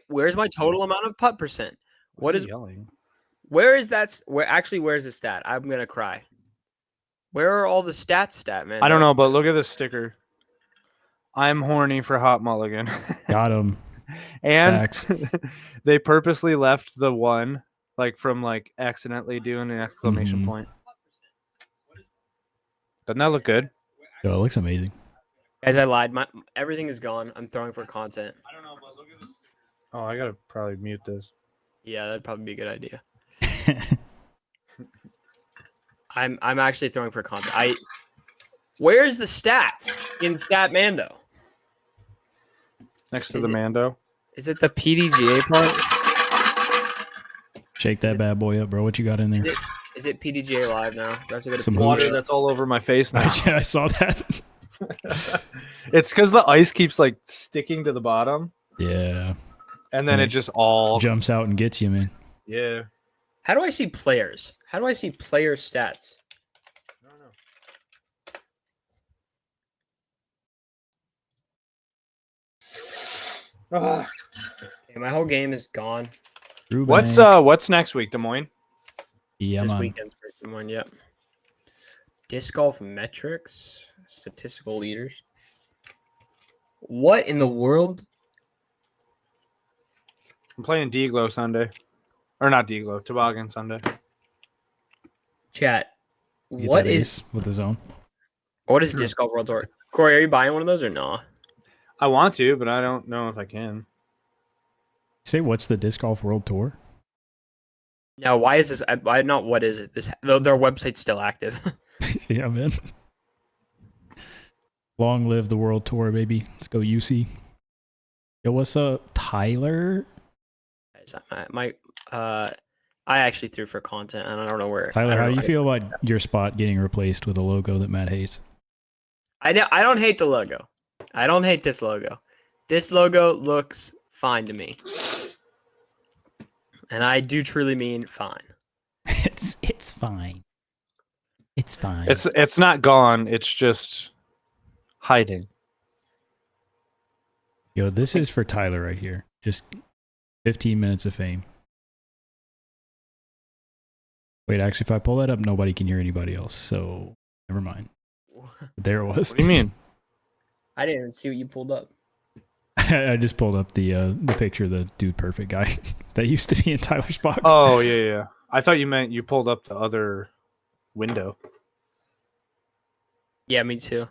Where's my total amount of putt percent? Why is he yelling? Where is that? Where's the stat? I'm gonna cry. Where are all the stats, man? I don't know, but look at this sticker. I'm horny for Hot Mulligan. Got him. And Facts. they purposely left the one from accidentally doing an exclamation point. Doesn't that look good? Yo, it looks amazing. Guys, I lied. Everything is gone. I'm throwing for content. I don't know, but look at this. Oh, I gotta probably mute this. Yeah, that'd probably be a good idea. I'm actually throwing for content. Where's the stats in Statmando? Next to the Mando. Is it the PDGA part? Shake that bad boy up, bro. What you got in there? Is it PDGA Live now? Do I have to go to Some water that's all over my face now. I saw that. It's because the ice keeps sticking to the bottom. Yeah. And then it just all jumps out and gets you, man. Yeah. How do I see players? How do I see player stats? I don't know. Okay, my whole game is gone. What's next week, Des Moines? Yeah, this man. weekend's Des Moines, yep. Disc golf metrics, statistical leaders. What in the world? I'm playing D-Glow Sunday. Or not D-Glow, Toboggan Sunday. Chat. Get What that is ace with the zone? Disc Golf World Tour? Corey, are you buying one of those or no? I want to, but I don't know if I can. Say, what's the Disc Golf World Tour? No, why is this? Not what is it? Their website's still active. Yeah, man. Long live the World Tour, baby. Let's go, UC. Yo, what's up, Tyler? I actually threw for content, and I don't know where. Tyler, how do you feel about your spot getting replaced with a logo that Matt hates? I don't hate the logo. I don't hate this logo. This logo looks fine to me, and I do truly mean fine. It's fine. It's fine. It's not gone. It's just hiding. Yo, this is for Tyler right here. Just 15 minutes of fame. Wait, actually, if I pull that up, nobody can hear anybody else. So, never mind. There it was. What do you mean? I didn't even see what you pulled up. I just pulled up the picture of the Dude Perfect guy that used to be in Tyler's box. Oh, yeah. I thought you meant you pulled up the other window. Yeah, me too.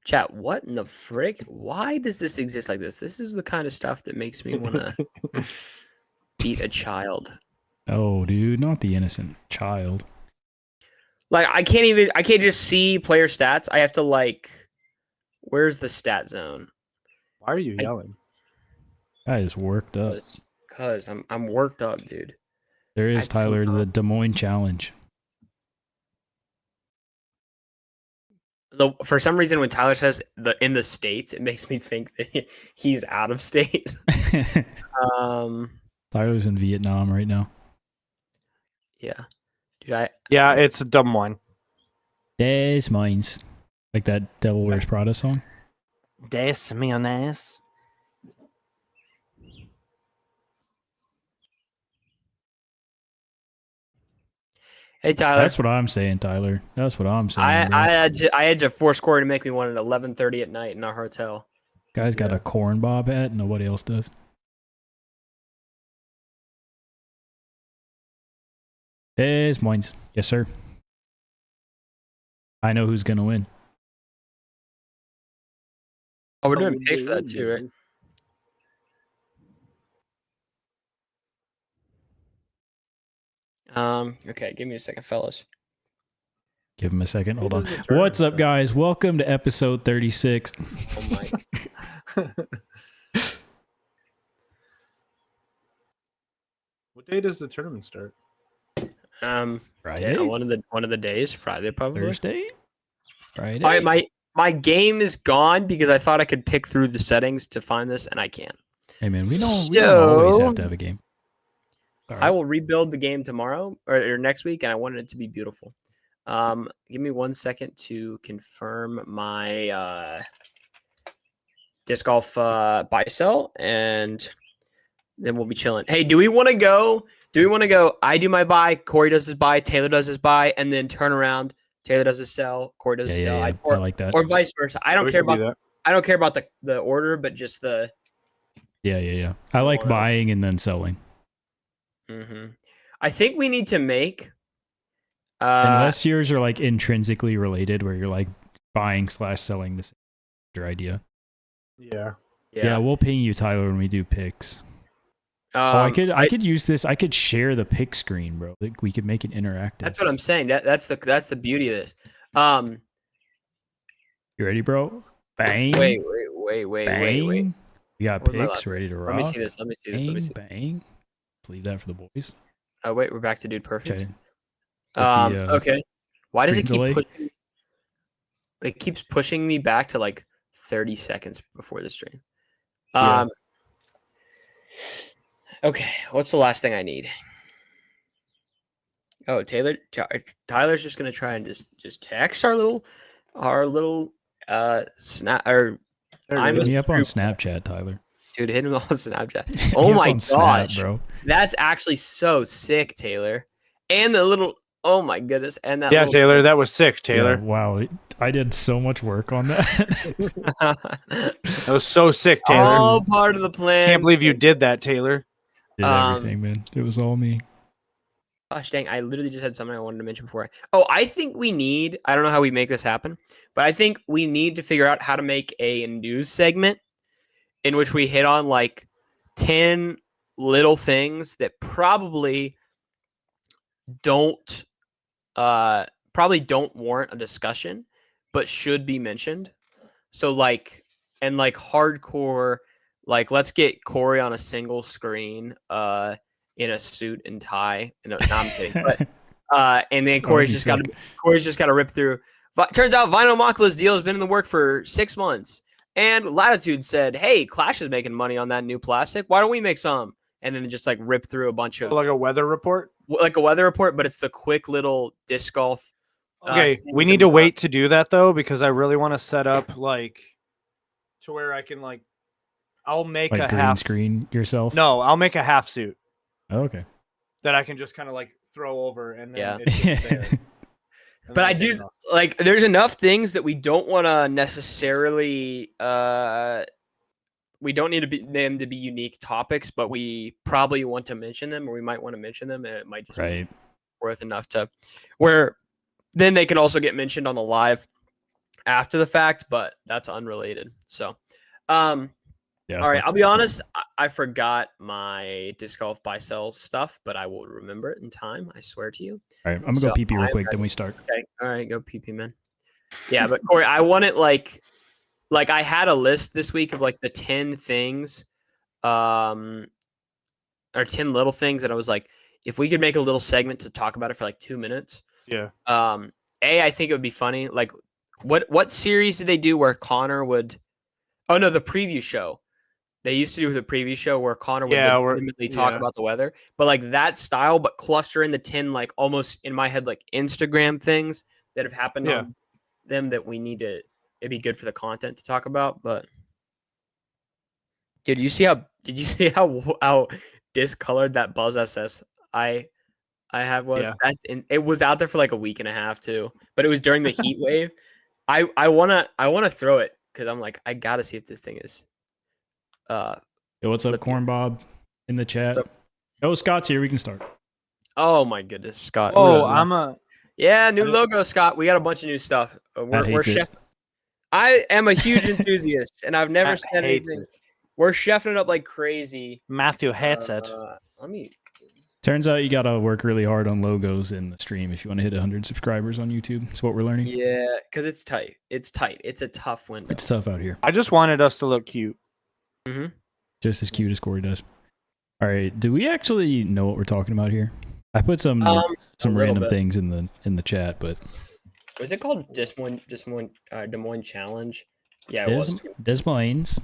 Chat, what in the frick? Why does this exist like this? This is the kind of stuff that makes me want to beat a child. Oh, dude, not the innocent child. I can't just see player stats. I have to where's the stat zone? Why are you yelling? That is worked up. Cause I'm worked up, dude. There is, Tyler, the Des Moines Challenge. For some reason, when Tyler says in the States, it makes me think that he's out of state. Tyler's in Vietnam right now. Yeah. Dude, Yeah, it's a dumb one. Des Moines. Like that Devil Wears Prada song? Des Moines. Hey, Tyler. That's what I'm saying, Tyler. That's what I'm saying. I had to force Corey to make me one at 11:30 at night in our hotel. Guy's got a corn bob hat. Nobody else does. Des Moines. Yes, sir. I know who's going to win. Oh, we're doing pay for that too, right? Okay, give me a second, fellas. Give him a second. Hold on. What's up, guys? Welcome to episode 36. Oh my. What day does the tournament start? Friday. Yeah, one of the days, Friday probably. Thursday. Friday. All right, my game is gone because I thought I could pick through the settings to find this, and I can't. Hey man, we don't always have to have a game. Right. I will rebuild the game tomorrow or next week, and I wanted it to be beautiful. Give me 1 second to confirm my disc golf buy sell, and then we'll be chilling. Hey, do we want to go? I do my buy, Corey does his buy, Taylor does his buy, and then turn around. Taylor does his sell, Corey does his sell. Yeah. I like that. Or vice versa. I don't We care can do about. that. I don't care about the order, but just the. Yeah. I like Wow. buying and then selling. I think we need to make. Unless yours are like intrinsically related, where you're like buying/selling the same idea. Yeah. Yeah, we'll ping you, Tyler, when we do picks. I could use this. I could share the pick screen, bro. Like we could make it interactive. That's what I'm saying. That's the beauty of this. You ready, bro? Bang. Wait. Bang. We got Where's my picks laptop? ready to rock. Let me see this. Bang. Let's leave that for the boys. Oh wait, we're back to Dude Perfect. Okay. Okay. Why does it keep delay? pushing? It keeps pushing me back to like 30 seconds before the stream. Okay, what's the last thing I need? Oh, Tyler's just gonna try and just text our little snap or Hit me up on Snapchat, Tyler. dude, hit him on Snapchat. Hit Oh me up my on Snap, gosh, bro. that's actually so sick, Taylor. And the little, oh my goodness, and that. Yeah, little, Taylor, that was sick, Taylor. Yeah, wow, I did so much work on that. That was so sick, Taylor. All part of the plan. Can't believe you did that, Taylor. Did everything, man. It was all me. Gosh dang, I literally just had something I wanted to mention before. I think we need, I don't know how we make this happen, but I think we need to figure out how to make a news segment in which we hit on like 10 little things that probably don't warrant a discussion, but should be mentioned. So like, and like hardcore, like let's get Corey on a single screen, in a suit and tie. No, I'm kidding. But and then Corey's just got to rip through. Turns out Vinyl Moncla's deal has been in the work for 6 months. And Latitude said, "Hey, Clash is making money on that new plastic. Why don't we make some?" And then just like rip through a bunch of Like a weather report? like a weather report, but it's the quick little disc golf. Okay, we need to wait to do that though, because I really want to set up like to where I can like I'll make Like a green half screen yourself. No, I'll make a half suit Oh, okay. that I can just kind of like throw over and then Yeah. it's just there. And But then I take do it off. like there's enough things that we don't want to necessarily we don't need them to be unique topics, but we probably want to mention them, or we might want to mention them, and it might just Right. be worth enough to where then they can also get mentioned on the live after the fact, but that's unrelated. So Yeah. all right, I'll be honest, I forgot my disc golf buy sell stuff, but I will remember it in time, I swear to you. All right, I'm gonna go pee real quick, then we start. Okay, all right, go pee, man. Yeah, but Corey, I want it like I had a list this week of like the 10 things, or 10 little things that I was like, if we could make a little segment to talk about it for like 2 minutes. Yeah. I think it would be funny. Like, what series did they do where Connor would? Oh no, the preview show. They used to do the preview show where Connor would legitimately talk about the weather, but like that style, but cluster in the 10 like almost in my head like Instagram things that have happened on them that we need to. It'd be good for the content to talk about, but dude, did you see how discolored that Buzz SS I have was? Yeah. It was out there for like a week and a half too, but it was during the heat wave. I wanna throw it because I'm like, I gotta see if this thing is Yo, what's up, Corn Bob in the chat? Oh, Scott's here. We can start. Oh my goodness, Scott. Oh, new logo, Scott. We got a bunch of new stuff. We're chef. I am a huge enthusiast, and I've never said anything. We're chefing it up like crazy. Matthew hates it. Turns out you gotta work really hard on logos in the stream if you want to hit 100 subscribers on YouTube. That's what we're learning. Yeah, because it's tight. It's tight. It's a tough window. It's tough out here. I just wanted us to look cute. Mm-hmm. Just as cute as Corey does. All right, do we actually know what we're talking about here? I put some random things in the chat, but was it called Des Moines Challenge? Yeah, it was. Des Moines.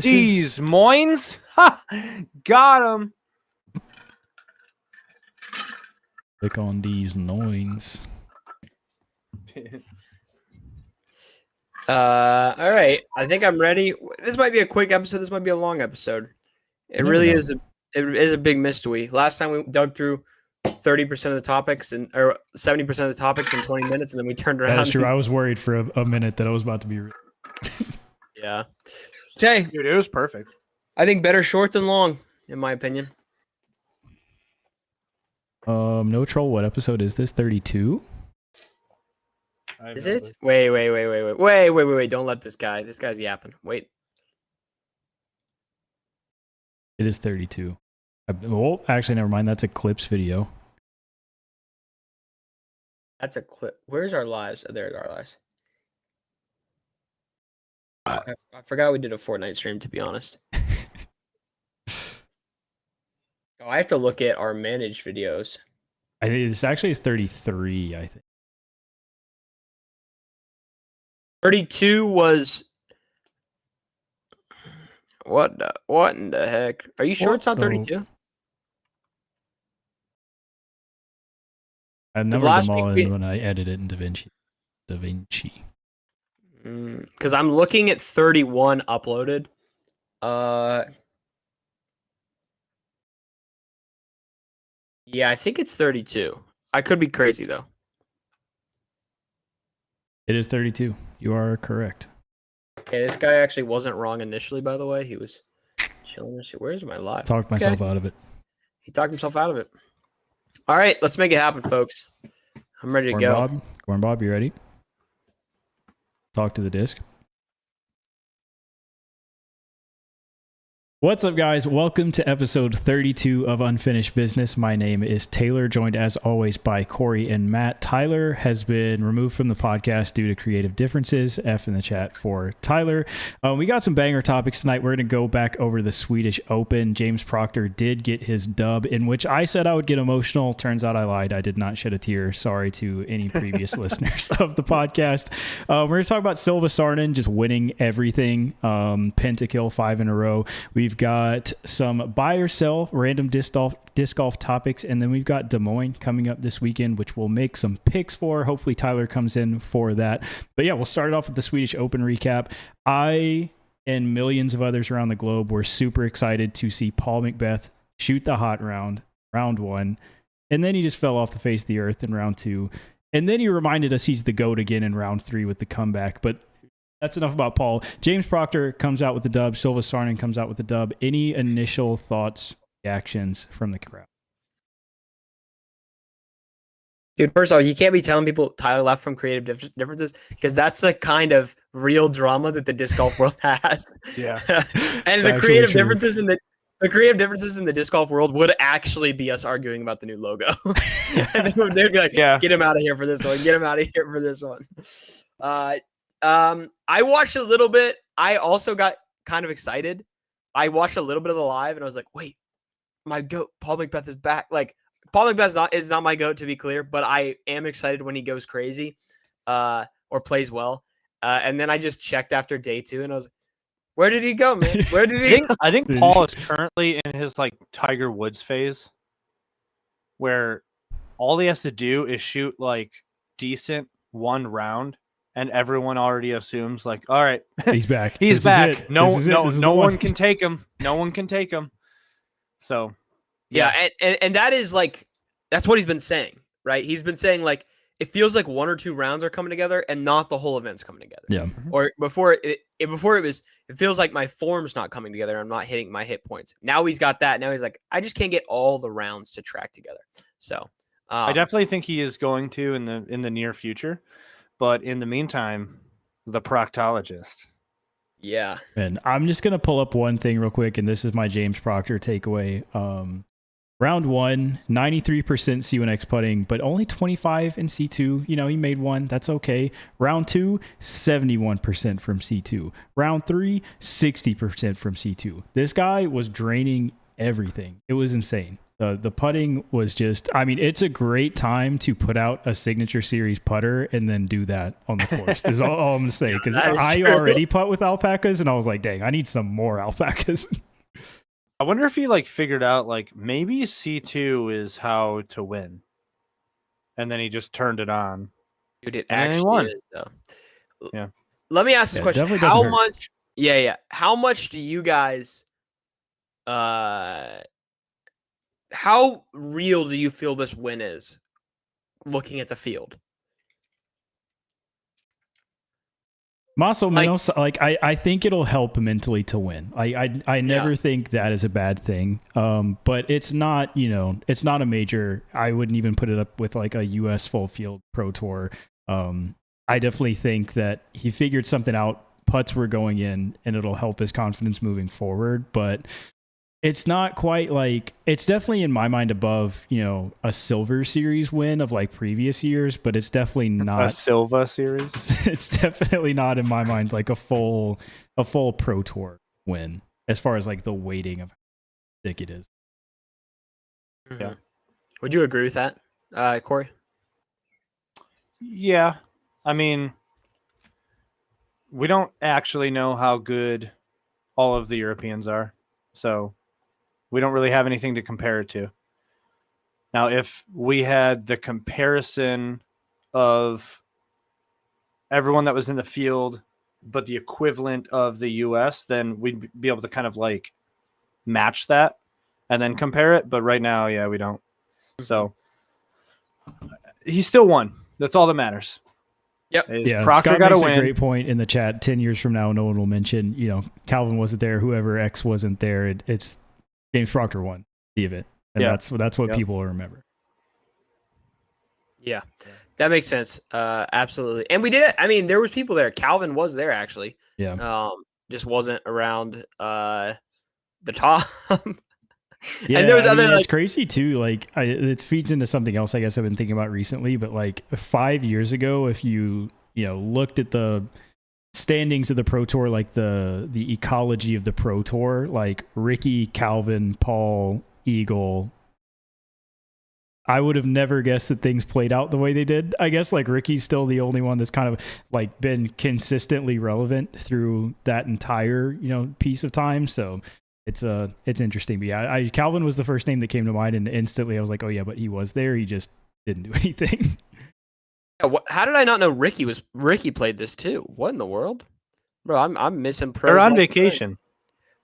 Des Moines? Ha! Got him. Click on Des Moines. All right. I think I'm ready. This might be a quick episode. This might be a long episode. It never really know. is. It is a big mystery. Last time we dug through 30% of the topics or 70% of the topics in 20 minutes, and then we turned around. That's true. I was worried for a minute that I was about to be. Yeah. Jay, Dude, it was perfect. I think better short than long, in my opinion. No troll. What episode is this? 32. Is it? Wait. Don't let this guy. This guy's yapping. Wait. It is 32. Well, actually, never mind. That's a clips video. That's a clip. Where's our lives? Oh, there's our lives. I forgot we did a Fortnite stream, to be honest. Oh, I have to look at our managed videos. I think this actually is 33. I think 32 was what in the heck? Are you sure it's not 32? I numbered last them all week in when I edited in DaVinci. Because I'm looking at 31 uploaded. Yeah, I think it's 32. I could be crazy though. It is 32. You are correct. Okay, this guy actually wasn't wrong initially, by the way. He was chilling. Where's my live? Talked myself out of it. He talked himself out of it. All right, let's make it happen, folks. I'm ready to go. Corn Bob, you ready? Talk to the disc. What's up, guys? Welcome to episode 32 of Unfinished Business. My name is Taylor, joined as always by Corey and Matt. Tyler has been removed from the podcast due to creative differences. F in the chat for Tyler. We got some banger topics tonight. We're going to go back over the Swedish Open. James Proctor did get his dub, in which I said I would get emotional. Turns out I lied. I did not shed a tear. Sorry to any previous listeners of the podcast. We're going to talk about Silva Sarnen just winning everything. Pentakill 5 in a row. We've got some buy or sell random disc golf topics, and then we've got Des Moines coming up this weekend, which we'll make some picks for. Hopefully Tyler comes in for that. But yeah, we'll start it off with the Swedish Open recap. I and millions of others around the globe were super excited to see Paul McBeth shoot the hot round one, and then he just fell off the face of the earth in round two. And then he reminded us he's the GOAT again in round three with the comeback. But that's enough about Paul. James Proctor comes out with the dub. Silva Sarnen comes out with the dub. Any initial thoughts, reactions from the crowd? Dude, first of all, you can't be telling people Tyler left from creative differences, because that's the kind of real drama that the disc golf world has. Yeah. And the creative differences in the disc golf world would actually be us arguing about the new logo. And they'd be like, yeah, get him out of here for this one. Get him out of here for this one. I watched a little bit. I also got kind of excited. I watched a little bit of the live, and I was like, wait, my GOAT, Paul McBeth, is back. Like, Paul McBeth is not my GOAT, to be clear, but I am excited when he goes crazy or plays well. And then I just checked after day two, and I was like, where did he go, man? Where did he go? I think Paul is currently in his like Tiger Woods phase, where all he has to do is shoot like decent one round, and everyone already assumes like, all right, he's back. He's back. No one can take him. No one can take him. So, yeah, and that is like, that's what he's been saying, right? He's been saying like, it feels like one or two rounds are coming together and not the whole event's coming together. Yeah. Or before it feels like my form's not coming together. I'm not hitting my hit points. Now he's got that. Now he's like, I just can't get all the rounds to track together. So I definitely think he is going to in the near future. But in the meantime, the proctologist. Yeah. And I'm just going to pull up one thing real quick, and this is my James Proctor takeaway. Round one, 93% C1X putting, but only 25 in C2. You know, he made one. That's okay. Round two, 71% from C2. Round three, 60% from C2. This guy was draining everything. It was insane. The putting was just, I mean, it's a great time to put out a signature series putter and then do that on the course is all I'm going to say. Because I already putt with alpacas, and I was like, dang, I need some more alpacas. I wonder if he like figured out like maybe C2 is how to win. And then he just turned it on. Dude, it actually is, though. Yeah. let me ask this Yeah, question: definitely doesn't How hurt. much? Yeah. How much do you guys? How real do you feel this win is? Looking at the field, Más o like, menos, like I think it'll help mentally to win. I never Yeah. think that is a bad thing. But it's not, it's not a major. I wouldn't even put it up with like a U.S. full field pro tour. I definitely think that he figured something out. Putts were going in, and it'll help his confidence moving forward. But it's not quite like, it's definitely in my mind above, a Silver Series win of like previous years, but it's definitely A not. Silva series. It's definitely not in my mind like a full pro tour win as far as like the weighting of how thick it is. Yeah. Would you agree with that, Corey? Yeah. I mean, we don't actually know how good all of the Europeans are. So we don't really have anything to compare it to. Now, if we had the comparison of everyone that was in the field, but the equivalent of the US, then we'd be able to kind of like match that and then compare it. But right now, yeah, we don't. So he still won. That's all that matters. Yep. Yeah, Proctor Scott got makes to a win. great point in the chat. 10 years from now, no one will mention, Calvin wasn't there, whoever X wasn't there. It's James Proctor won the event. And Yeah. that's what Yep. people will remember. Yeah, that makes sense. Absolutely. And we did it. I mean, there was people there. Calvin was there actually. Yeah. Just wasn't around the top. Yeah, And there was I other mean, it's like crazy too. Like, it feeds into something else I guess I've been thinking about recently. But like 5 years ago, if you looked at the standings of the Pro Tour, like the ecology of the Pro Tour, like Ricky, Calvin, Paul, Eagle, I would have never guessed that things played out the way they did. I guess like Ricky's still the only one that's kind of like been consistently relevant through that entire piece of time. So it's interesting. But yeah, Calvin was the first name that came to mind, and instantly I was like, oh yeah, but he was there. He just didn't do anything. how did I not know Ricky played this too? What in the world, bro? I'm missing pros. They're on left and right. vacation.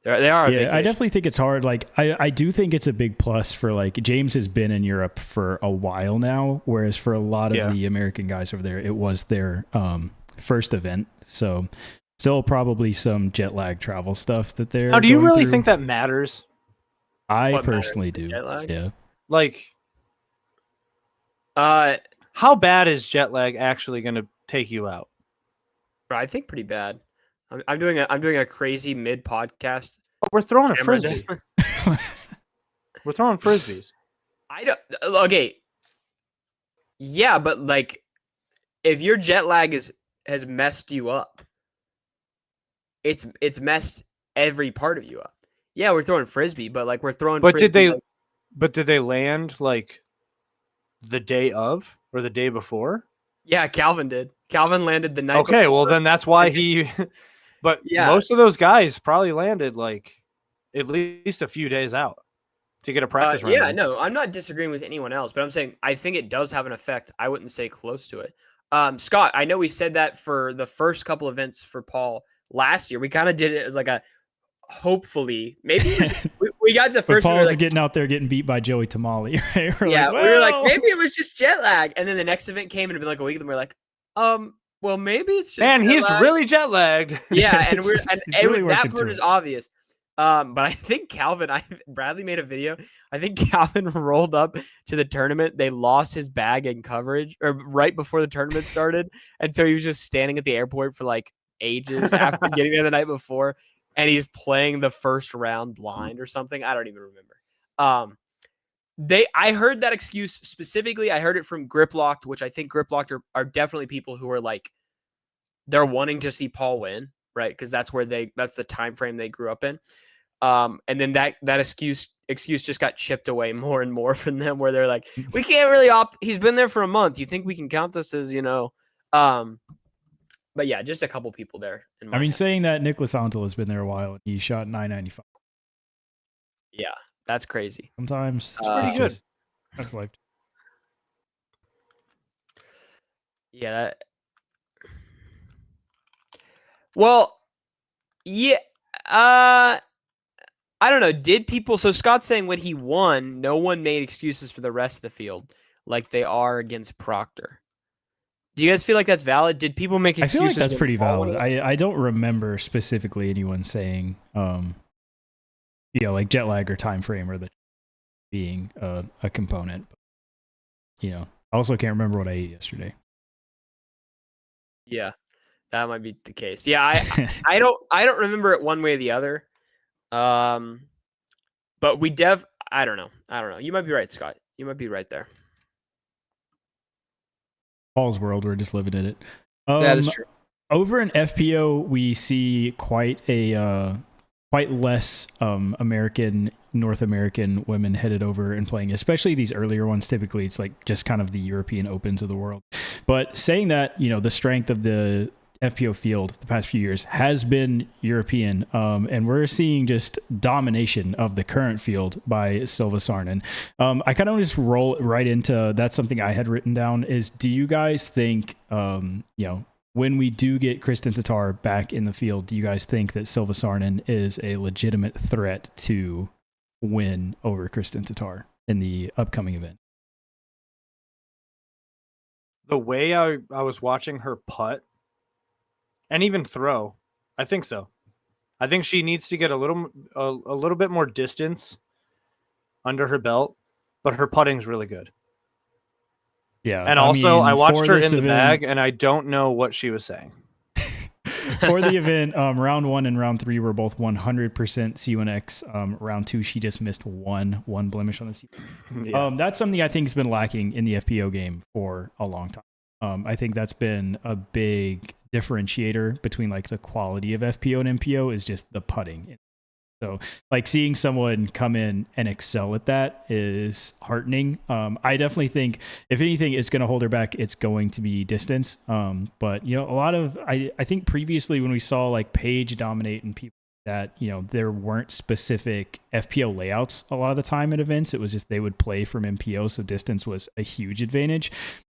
They are. On Yeah, vacation. I definitely think it's hard. Like, I do think it's a big plus for like James has been in Europe for a while now, whereas for a lot of the American guys over there, it was their first event. So still probably some jet lag travel stuff that they're. Now, do you going really through. think that matters? I What personally matters, do. jet lag? Yeah. Like, how bad is jet lag actually going to take you out? bro, I think pretty bad. I'm doing a crazy mid podcast. We're throwing a camera frisbee. adjustment. We're throwing frisbees. I don't. Okay. Yeah, but like, if your jet lag has messed you up, it's messed every part of you up. Yeah, we're throwing frisbee, but like we're throwing. But frisbee, did they land like the day of or the day before? Yeah, Calvin did. Calvin landed the night. Okay, before. well then that's why he. But Yeah. most of those guys probably landed like at least a few days out to get a practice run. Yeah, no, I'm not disagreeing with anyone else, but I'm saying I think it does have an effect. I wouldn't say close to it. Scott, I know we said that for the first couple events for Paul last year. We kind of did it as like a hopefully maybe we got the first. But Paul's like, getting out there getting beat by Joey Tamale. Right? we were like maybe it was just jet lag, and then the next event came and it'd been like a week, and we're like, well maybe it's just. Man, he's really jet lagged. Yeah, and really that part is obvious. But I think Bradley made a video. I think Calvin rolled up to the tournament. They lost his bag in coverage or right before the tournament started. And so he was just standing at the airport for like ages after getting there the night before. And he's playing the first round blind or something. I don't even remember. I heard that excuse specifically. I heard it from Griplocked, which I think Griplocked are definitely people who are like, they're wanting to see Paul win, right? Because that's the time frame they grew up in. And then that excuse just got chipped away more and more from them, where they're like, we can't really he's been there for a month. You think we can count this as, but yeah, just a couple people there. I mean, saying that Nicholas Antel has been there a while, and he shot 995. Yeah, that's crazy. Sometimes it's pretty good. That's life. Yeah. Well, yeah. I don't know. Did people? So Scott's saying when he won, no one made excuses for the rest of the field like they are against Proctor. Do you guys feel like that's valid? Did people make I excuses? feel like that's when pretty Paul won valid. against- I don't remember specifically anyone saying, like jet lag or time frame or the being a component. I also can't remember what I ate yesterday. Yeah, that might be the case. Yeah, I don't remember it one way or the other. But I don't know. You might be right, Scott. You might be right there. Paul's world, we're just living in it. That is true. Over in FPO, we see quite less North American women headed over and playing, especially these earlier ones. Typically, it's like just kind of the European Opens of the world. But saying that, the strength of the FPO field the past few years has been European, and we're seeing just domination of the current field by Silva Sarnen. I kind of just roll right into that's something I had written down is, do you guys think, when we do get Kristen Tatar back in the field, do you guys think that Silva Sarnen is a legitimate threat to win over Kristen Tatar in the upcoming event? The way I was watching her putt and even throw, I think so. I think she needs to get a little bit more distance under her belt, but her putting's really good. Yeah, and I watched her in the bag, and I don't know what she was saying. For the event, round 1 and round 3 were both 100% C1X. Round 2, she just missed one blemish on the C1. Yeah. That's something I think has been lacking in the FPO game for a long time. I think that's been a big differentiator between like the quality of FPO and MPO is just the putting. So like seeing someone come in and excel at that is heartening. I definitely think if anything is going to hold her back, it's going to be distance. But a lot of, I think previously when we saw like Paige dominate and people that, there weren't specific FPO layouts a lot of the time at events. It was just, they would play from MPO. So distance was a huge advantage.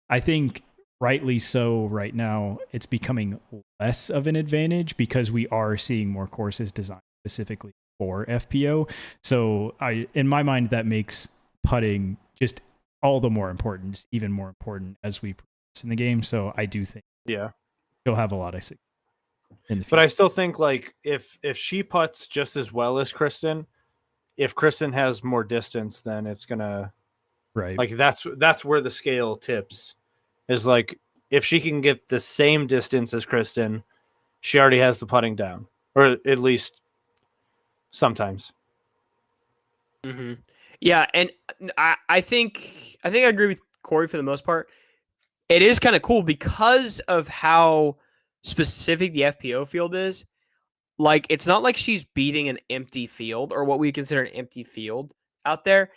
I think rightly so right now, it's becoming less of an advantage because we are seeing more courses designed specifically for FPO. So in my mind, that makes putting just all the more important, just even more important as we progress in the game. So I do think she'll have a lot of success in the future. But I still think like if she putts just as well as Kristen, if Kristen has more distance, then it's gonna like that's where the scale tips. Is like if she can get the same distance as Kristen, she already has the putting down, or at least sometimes. Mm-hmm. Yeah, and I think I agree with Corey for the most part. It is kind of cool because of how specific the FPO field is. Like, it's not like she's beating an empty field or what we consider an empty field out there.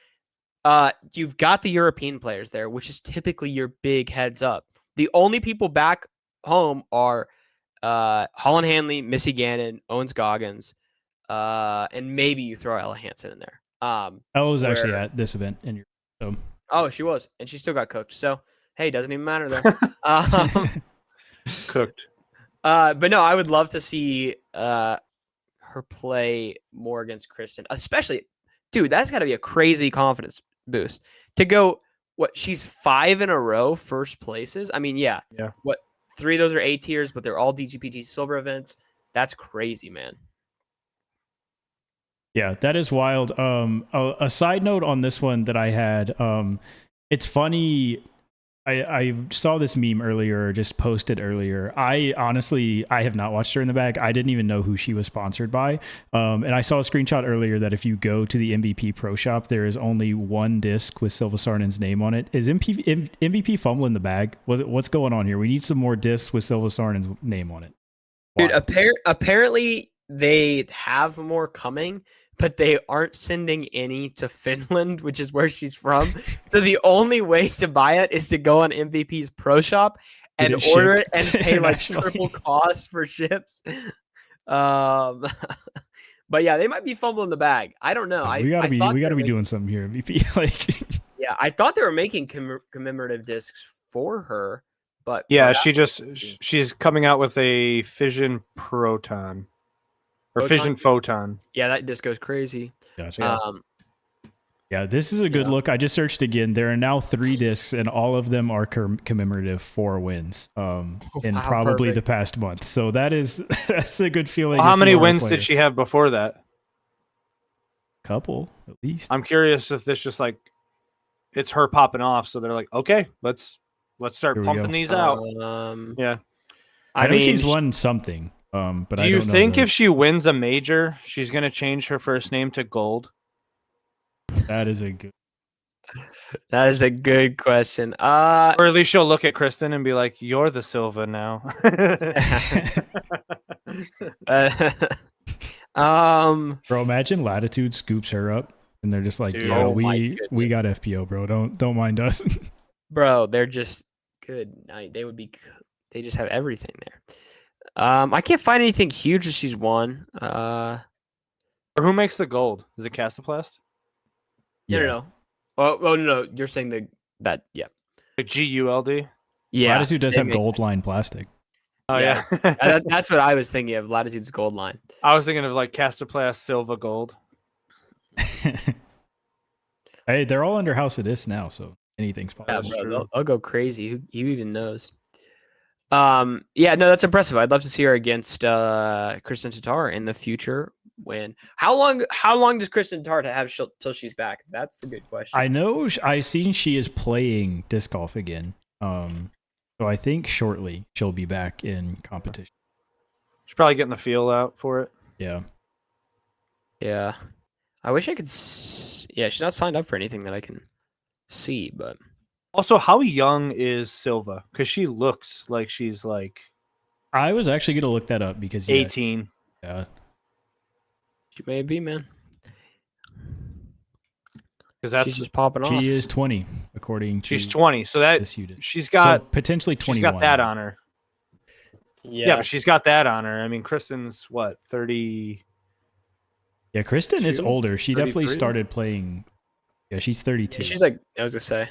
You've got the European players there, which is typically your big heads up. The only people back home are Holland Hanley, Missy Gannon, Owens Goggins, and maybe you throw Ella Hansen in there. Ella was actually at this event in Europe. So. Oh, she was, and she still got cooked. So hey, doesn't even matter there. Cooked. But no, I would love to see her play more against Kristen, especially, dude. That's got to be a crazy confidence boost to go. What, she's 5 in a row first places. I mean, yeah. What, 3 of those are A tiers, but they're all DGPG silver events. That's crazy, man. Yeah, that is wild. A side note on this one that I had, it's funny. I saw this meme earlier, just posted earlier. I have not watched her in the bag. I didn't even know who she was sponsored by. And I saw a screenshot earlier that if you go to the MVP Pro Shop, there is only one disc with Silva Sarnen's name on it. Is MVP fumbling the bag? What's going on here? We need some more discs with Silva Sarnen's name on it. Dude, apparently they have more coming, but they aren't sending any to Finland, which is where she's from. So the only way to buy it is to go on MVP's Pro Shop and order it and pay like triple cost for ships. But yeah, they might be fumbling the bag. I don't know. We gotta be doing something here, MVP. Like, yeah, I thought they were making commemorative discs for her, But Yeah, for she's coming out with a fission proton or Photon? fission photon. yeah, that disc goes crazy. Gotcha. Yeah, this is a good Yeah. look. I just searched again. There are now 3 discs, and all of them are commemorative 4 wins in Wow, probably perfect. the past month. So that's a good feeling. Well, how if many you are a wins player. did she have before that? Couple, at least. I'm curious if this just like it's her popping off, so they're like, okay, let's start Here we pumping go. these out. Yeah. I know mean, she's won something, but Do I you don't know. think if she wins a major, she's gonna change her first name to Gold? That is a good. that is a good question. Or at least she'll look at Kristen and be like, "You're the Silva now." Bro, imagine Latitude scoops her up, and they're just like, Dude, "Yeah, oh my we got FPO, bro. Don't mind us." bro, they're just good. They would be. They just have everything there. I can't find anything huge that she's won. Or who makes the gold? Is it Castoplast? No. Oh no. You're saying that yeah. Like GULD? Yeah. Latitude does they have make- gold line plastic. Oh Yeah. yeah. That's what I was thinking of. Latitude's gold line. I was thinking of like Castoplast Silva Gold. Hey, they're all under House of This now, so anything's Yeah, possible. That's bro, true. they'll go crazy. Who even knows? Yeah, no, that's impressive. I'd love to see her against Kristen Tatar in the future. How long does Kristen Tatar have till she's back? That's the good question. I know. I seen she is playing disc golf again. So I think shortly she'll be back in competition. She's probably getting the feel out for it. Yeah. Yeah, I wish I could. Yeah, she's not signed up for anything that I can see, but Also, how young is Silva? Because she looks like she's like I was actually gonna look that up because 18. Yeah. she may be, man. Because that's She's just popping off. She is 20, according to she's 20. So that this unit. she's So got potentially she's 21. got that on her. Yeah, Yeah, but she's got that on her. I mean, Kristen's what 30. Yeah, Kristen is 32, older. She definitely 33? started playing. Yeah, she's 32. she's like I was gonna say.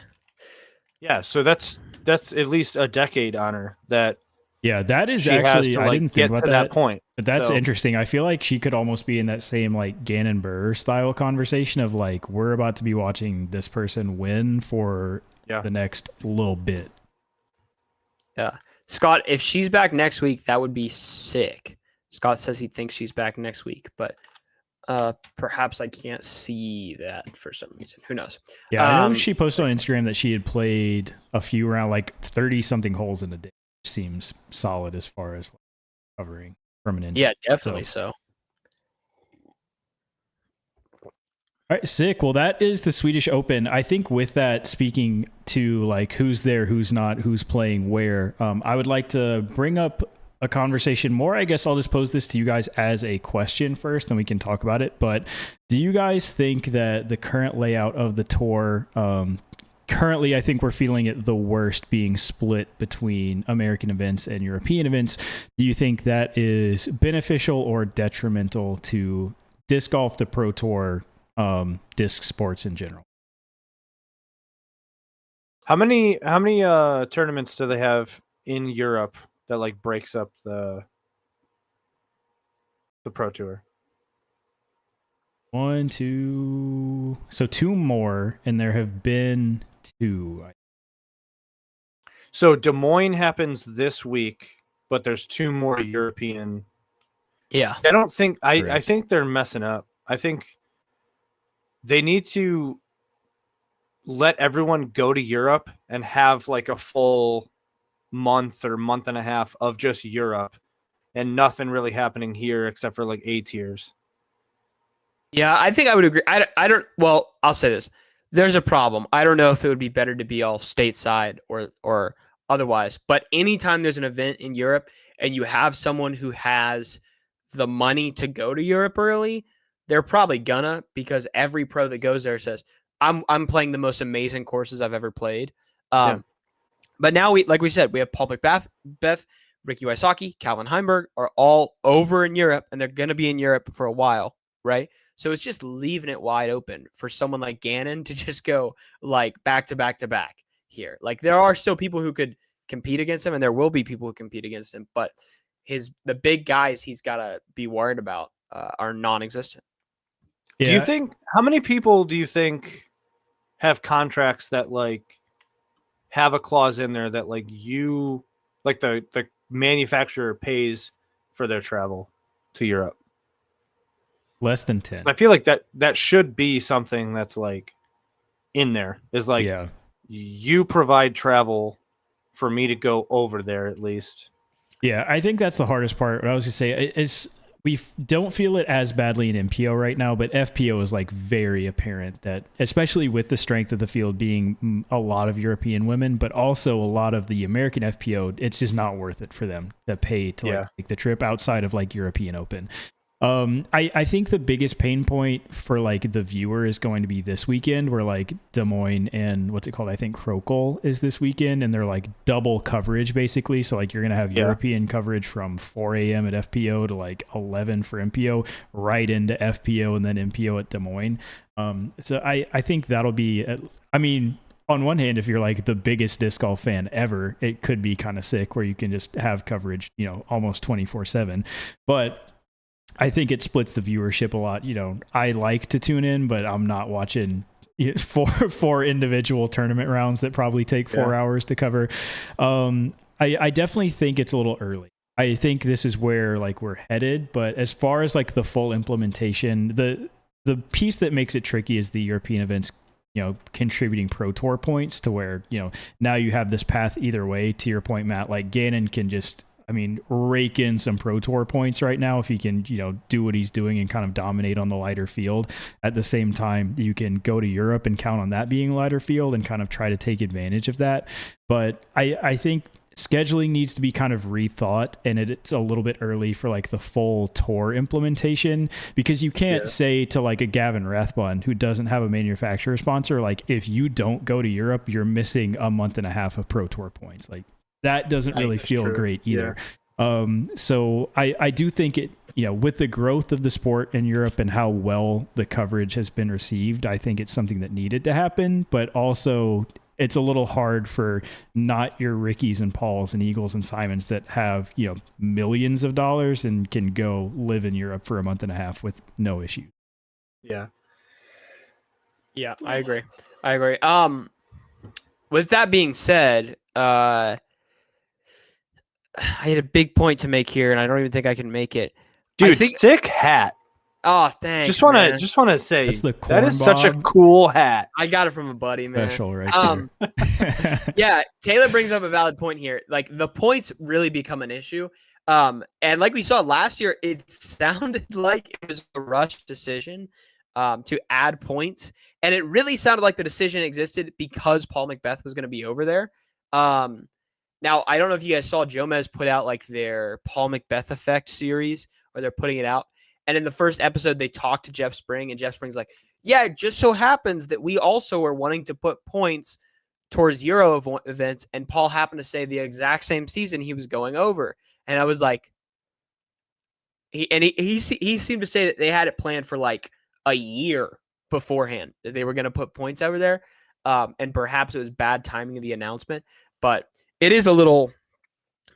Yeah, so that's at least a decade on her that Yeah, that is she has actually. to I like didn't get think about to that point. But that's So- interesting. I feel like she could almost be in that same like Gannon Burr style conversation of like we're about to be watching this person win for Yeah. the next little bit. Yeah, Scott, if she's back next week, that would be sick. Scott says he thinks she's back next week, but perhaps I can't see that for some reason. Who knows? Yeah, I know she posted on Instagram that she had played a few round, like 30 something holes in a day. Which seems solid as far as like, covering from an injury. Yeah, definitely so. All right, sick. Well, that is the Swedish Open. I think with that, speaking to like who's there, who's not, who's playing where, I would like to bring up a conversation more. I guess I'll just pose this to you guys as a question first, then we can talk about it. But do you guys think that the current layout of the tour, currently I think we're feeling it the worst, being split between American events and European events. Do you think that is beneficial or detrimental to disc golf, the Pro Tour, disc sports in general? How many tournaments do they have in Europe that like breaks up the Pro Tour? 1, 2. So 2 more, and there have been 2. So Des Moines happens this week, but there's 2 more European. Yeah, I don't think I Correct. think they're messing up. I think they need to let everyone go to Europe and have like a full month or month and a half of just Europe and nothing really happening here except for like A tiers. yeah, I think I would agree. I don't. Well, I'll say this: there's a problem. I don't know if it would be better to be all stateside or otherwise. But anytime there's an event in Europe and you have someone who has the money to go to Europe early, they're probably gonna, because every pro that goes there says, I'm playing the most amazing courses I've ever played. Yeah. But now like we said, we have Paul McBeth, Ricky Wysocki, Calvin Heimberg are all over in Europe, and they're gonna be in Europe for a while, right? So it's just leaving it wide open for someone like Gannon to just go like back to back to back here. Like there are still people who could compete against him, and there will be people who compete against him. But the big guys he's got to be worried about are non-existent. Yeah. Do you think how many people do you think have contracts that like have a clause in there that like the manufacturer pays for their travel to Europe? Less than 10. I feel like that should be something that's like in there. Is like you provide travel for me to go over there at least. Yeah, I think that's the hardest part. What I was going to say is we don't feel it as badly in MPO right now, but FPO is like very apparent that, especially with the strength of the field being a lot of European women, but also a lot of the American FPO, it's just not worth it for them to pay to like make the trip outside of like European Open. I think the biggest pain point for like the viewer is going to be this weekend, where like Des Moines and what's it called? I think Krokol is this weekend, and they're like double coverage basically. So like you're gonna have European coverage from 4 a.m. at FPO to like 11 for MPO, right into FPO and then MPO at Des Moines. So I think that'll be. I mean, on one hand, if you're like the biggest disc golf fan ever, it could be kind of sick where you can just have coverage, almost 24/7, but I think it splits the viewership a lot. I like to tune in, but I'm not watching four individual tournament rounds that probably take 4 hours to cover. I definitely think it's a little early. I think this is where like we're headed, but as far as like the full implementation, the piece that makes it tricky is the European events, contributing Pro Tour points to where, now you have this path either way. To your point, Matt, like Gannon can just, rake in some Pro Tour points right now if he can, do what he's doing and kind of dominate on the lighter field. At the same time, you can go to Europe and count on that being lighter field and kind of try to take advantage of that. But I think scheduling needs to be kind of rethought, and it's a little bit early for like the full tour implementation, because you can't say to like a Gavin Rathbun who doesn't have a manufacturer sponsor, like if you don't go to Europe, you're missing a month and a half of Pro Tour points. Like that doesn't really feel great either. So I do think it, with the growth of the sport in Europe and how well the coverage has been received, I think it's something that needed to happen, but also it's a little hard for not your Rickies and Pauls and Eagles and Simons that have, millions of dollars and can go live in Europe for a month and a half with no issue. Yeah, I agree. With that being said, I had a big point to make here, and I don't even think I can make it. Dude, sick hat. Oh, thanks. Just want to say that is such a cool hat. I got it from a buddy, man. Special, right there. Yeah, Taylor brings up a valid point here. Like the points really become an issue. And like we saw last year, it sounded like it was a rushed decision to add points, and it really sounded like the decision existed because Paul Macbeth was going to be over there. Now, I don't know if you guys saw Jomez put out like their Paul Macbeth effect series, or they're putting it out. And in the first episode, they talked to Jeff Spring, and Jeff Spring's like, yeah, it just so happens that we also are wanting to put points towards Euro events. And Paul happened to say the exact same season he was going over. And I was like, he seemed to say that they had it planned for like a year beforehand, that they were going to put points over there. And perhaps it was bad timing of the announcement, but it is a little,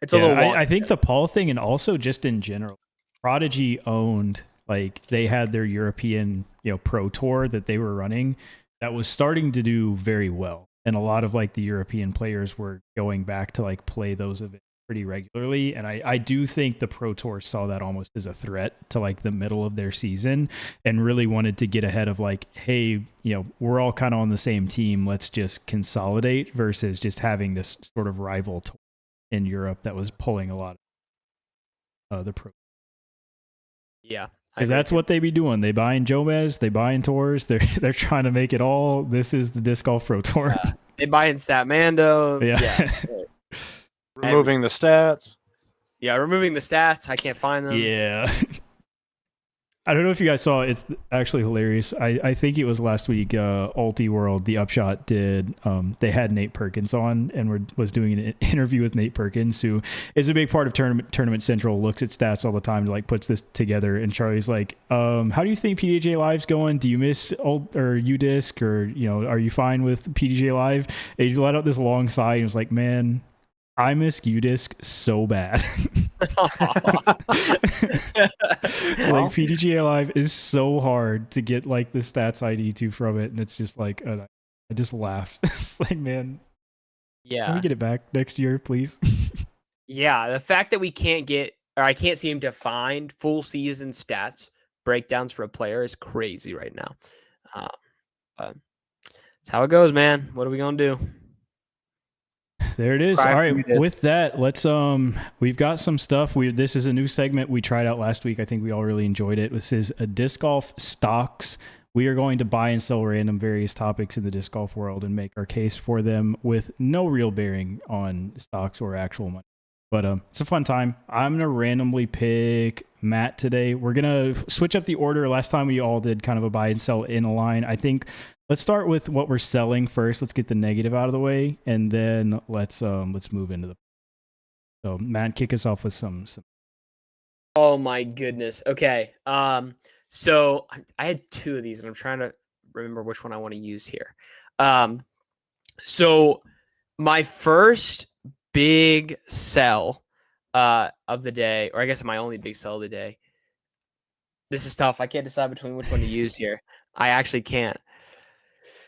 it's a little long. I think the Paul thing, and also just in general, Prodigy owned, like they had their European, Pro Tour that they were running that was starting to do very well. And a lot of like the European players were going back to like play those events pretty regularly. And I do think the Pro Tour saw that almost as a threat to like the middle of their season and really wanted to get ahead of like, hey, we're all kind of on the same team. Let's just consolidate versus just having this sort of rival tour in Europe that was pulling a lot of the Pro. Yeah. Because that's what they be doing. They buying Jomez, they buying tours. They're trying to make it all. This is the Disc Golf Pro Tour. They buying Statmando. Yeah. Removing the stats. Yeah, removing the stats. I can't find them. Yeah. I don't know if you guys saw, it's actually hilarious. I think it was last week, Ulti World, the Upshot did, they had Nate Perkins on and was doing an interview with Nate Perkins, who is a big part of Tournament Central, looks at stats all the time, like puts this together. And Charlie's like, how do you think PDJ Live's going? Do you miss UDisc, or, are you fine with PDJ Live? And he let out this long sigh and was like, man, I miss U-Disc so bad. Like PDGA Live is so hard to get like the stats ID to from it, and it's just like I just laughed. It's like, man, can we get it back next year, please? Yeah, the fact that we can't get, or I can't seem to find full season stats breakdowns for a player is crazy right now. But that's how it goes, man. What are we gonna do? There it is. All right. With that, let's we've got some stuff. This is a new segment we tried out last week. I think we all really enjoyed it. This is a disc golf stocks. We are going to buy and sell random various topics in the disc golf world and make our case for them with no real bearing on stocks or actual money. But it's a fun time. I'm going to randomly pick Matt today. We're going to switch up the order. Last time we all did kind of a buy and sell in a line. I think let's start with what we're selling first. Let's get the negative out of the way, and then let's move into the. So Matt, kick us off with some. Oh my goodness. Okay. So I had two of these, and I'm trying to remember which one I want to use here. So my first big sell of the day, or I guess my only big sell of the day. This is tough. I can't decide between which one to use here. I actually can't.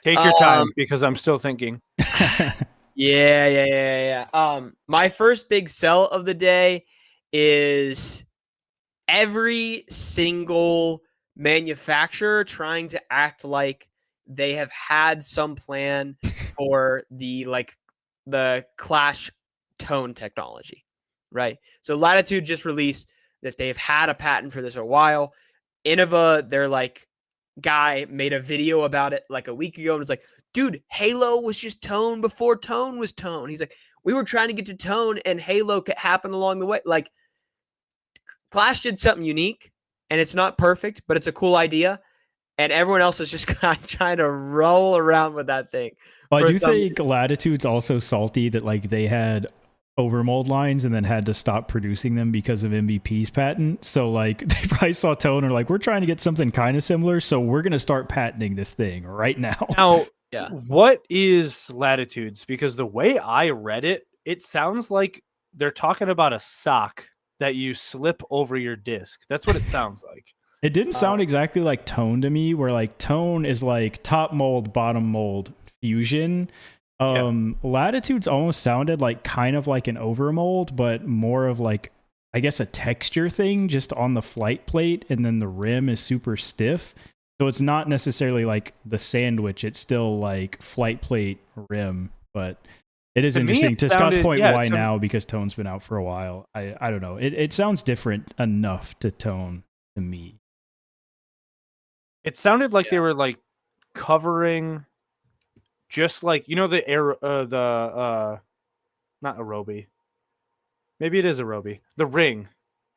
Take your time because I'm still thinking. Yeah. My first big sell of the day is every single manufacturer trying to act like they have had some plan for the Clash tone technology, right? So Latitude just released that they've had a patent for this a while. Innova, their guy, made a video about it like a week ago, and it's like, dude, Halo was just tone before tone was tone. He's like, we were trying to get to tone, and Halo happened along the way. Like, Clash did something unique, and it's not perfect, but it's a cool idea, and everyone else is just kind of trying to roll around with that thing. Well, I do think Latitude's also salty that they had overmold lines and then had to stop producing them because of MVP's patent. So they probably saw tone and we're trying to get something kind of similar, so we're going to start patenting this thing right now. Now, yeah. What is Latitudes? Because the way I read it, it sounds like they're talking about a sock that you slip over your disc. That's what it sounds like. It didn't sound exactly like tone to me, where tone is top mold, bottom mold fusion. Latitudes almost sounded kind of like an overmold, but more of I guess a texture thing just on the flight plate, and then the rim is super stiff. So it's not necessarily the sandwich. It's still flight plate rim, but it is interesting. To Scott's point, why now? Because tone's been out for a while. I don't know. It sounds different enough to tone to me. It sounded like they were covering just the air, not Aerobi. Maybe it is Aerobi. The ring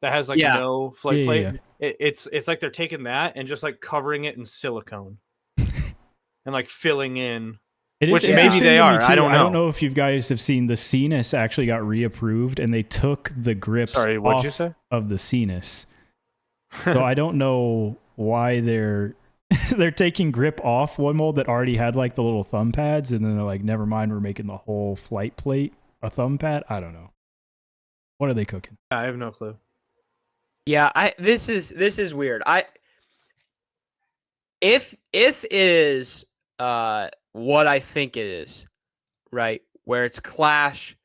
that has no flight plate. Yeah. It's like they're taking that and just covering it in silicone and filling in. Which maybe they are. I don't know. I don't know if you guys have seen the Cenis actually got reapproved, and they took the grips off of the Cenis. So I don't know why they're taking grip off one mold that already had the little thumb pads, and then they're never mind, we're making the whole flight plate a thumb pad. I don't know. What are they cooking? I have no clue. Yeah, this is weird. If it is what I think it is, right? Where it's Clash,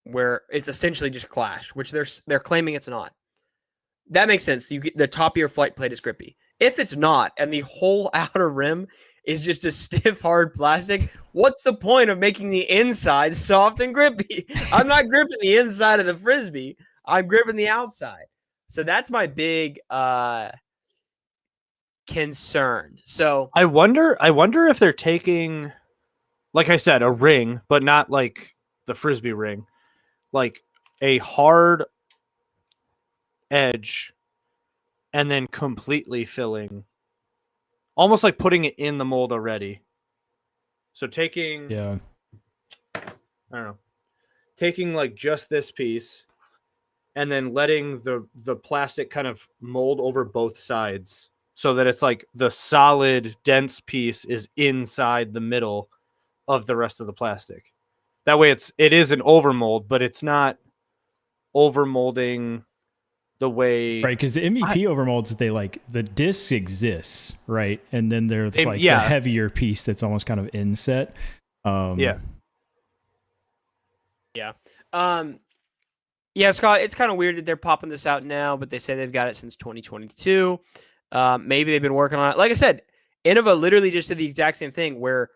where it's essentially just Clash, which they're claiming it's not. That makes sense. You get the top of your flight plate is grippy. If it's not, and the whole outer rim is just a stiff, hard plastic, what's the point of making the inside soft and grippy? I'm not gripping the inside of the Frisbee. I'm gripping the outside. So that's my big concern. So I wonder if they're taking, like I said, a ring, but not the Frisbee ring, a hard edge, and then completely filling, almost putting it in the mold already. So taking, I don't know, taking just this piece, and then letting the plastic kind of mold over both sides, so that it's the solid dense piece is inside the middle of the rest of the plastic. That way it is an overmold, but it's not overmolding the way Right, because the MVP overmolds, they like the disc exists, right, and then there's like the heavier piece that's almost kind of inset. Yeah. Yeah, Scott, it's kind of weird that they're popping this out now, but they say they've got it since 2022. Maybe they've been working on it. Like I said, Innova literally just did the exact same thing where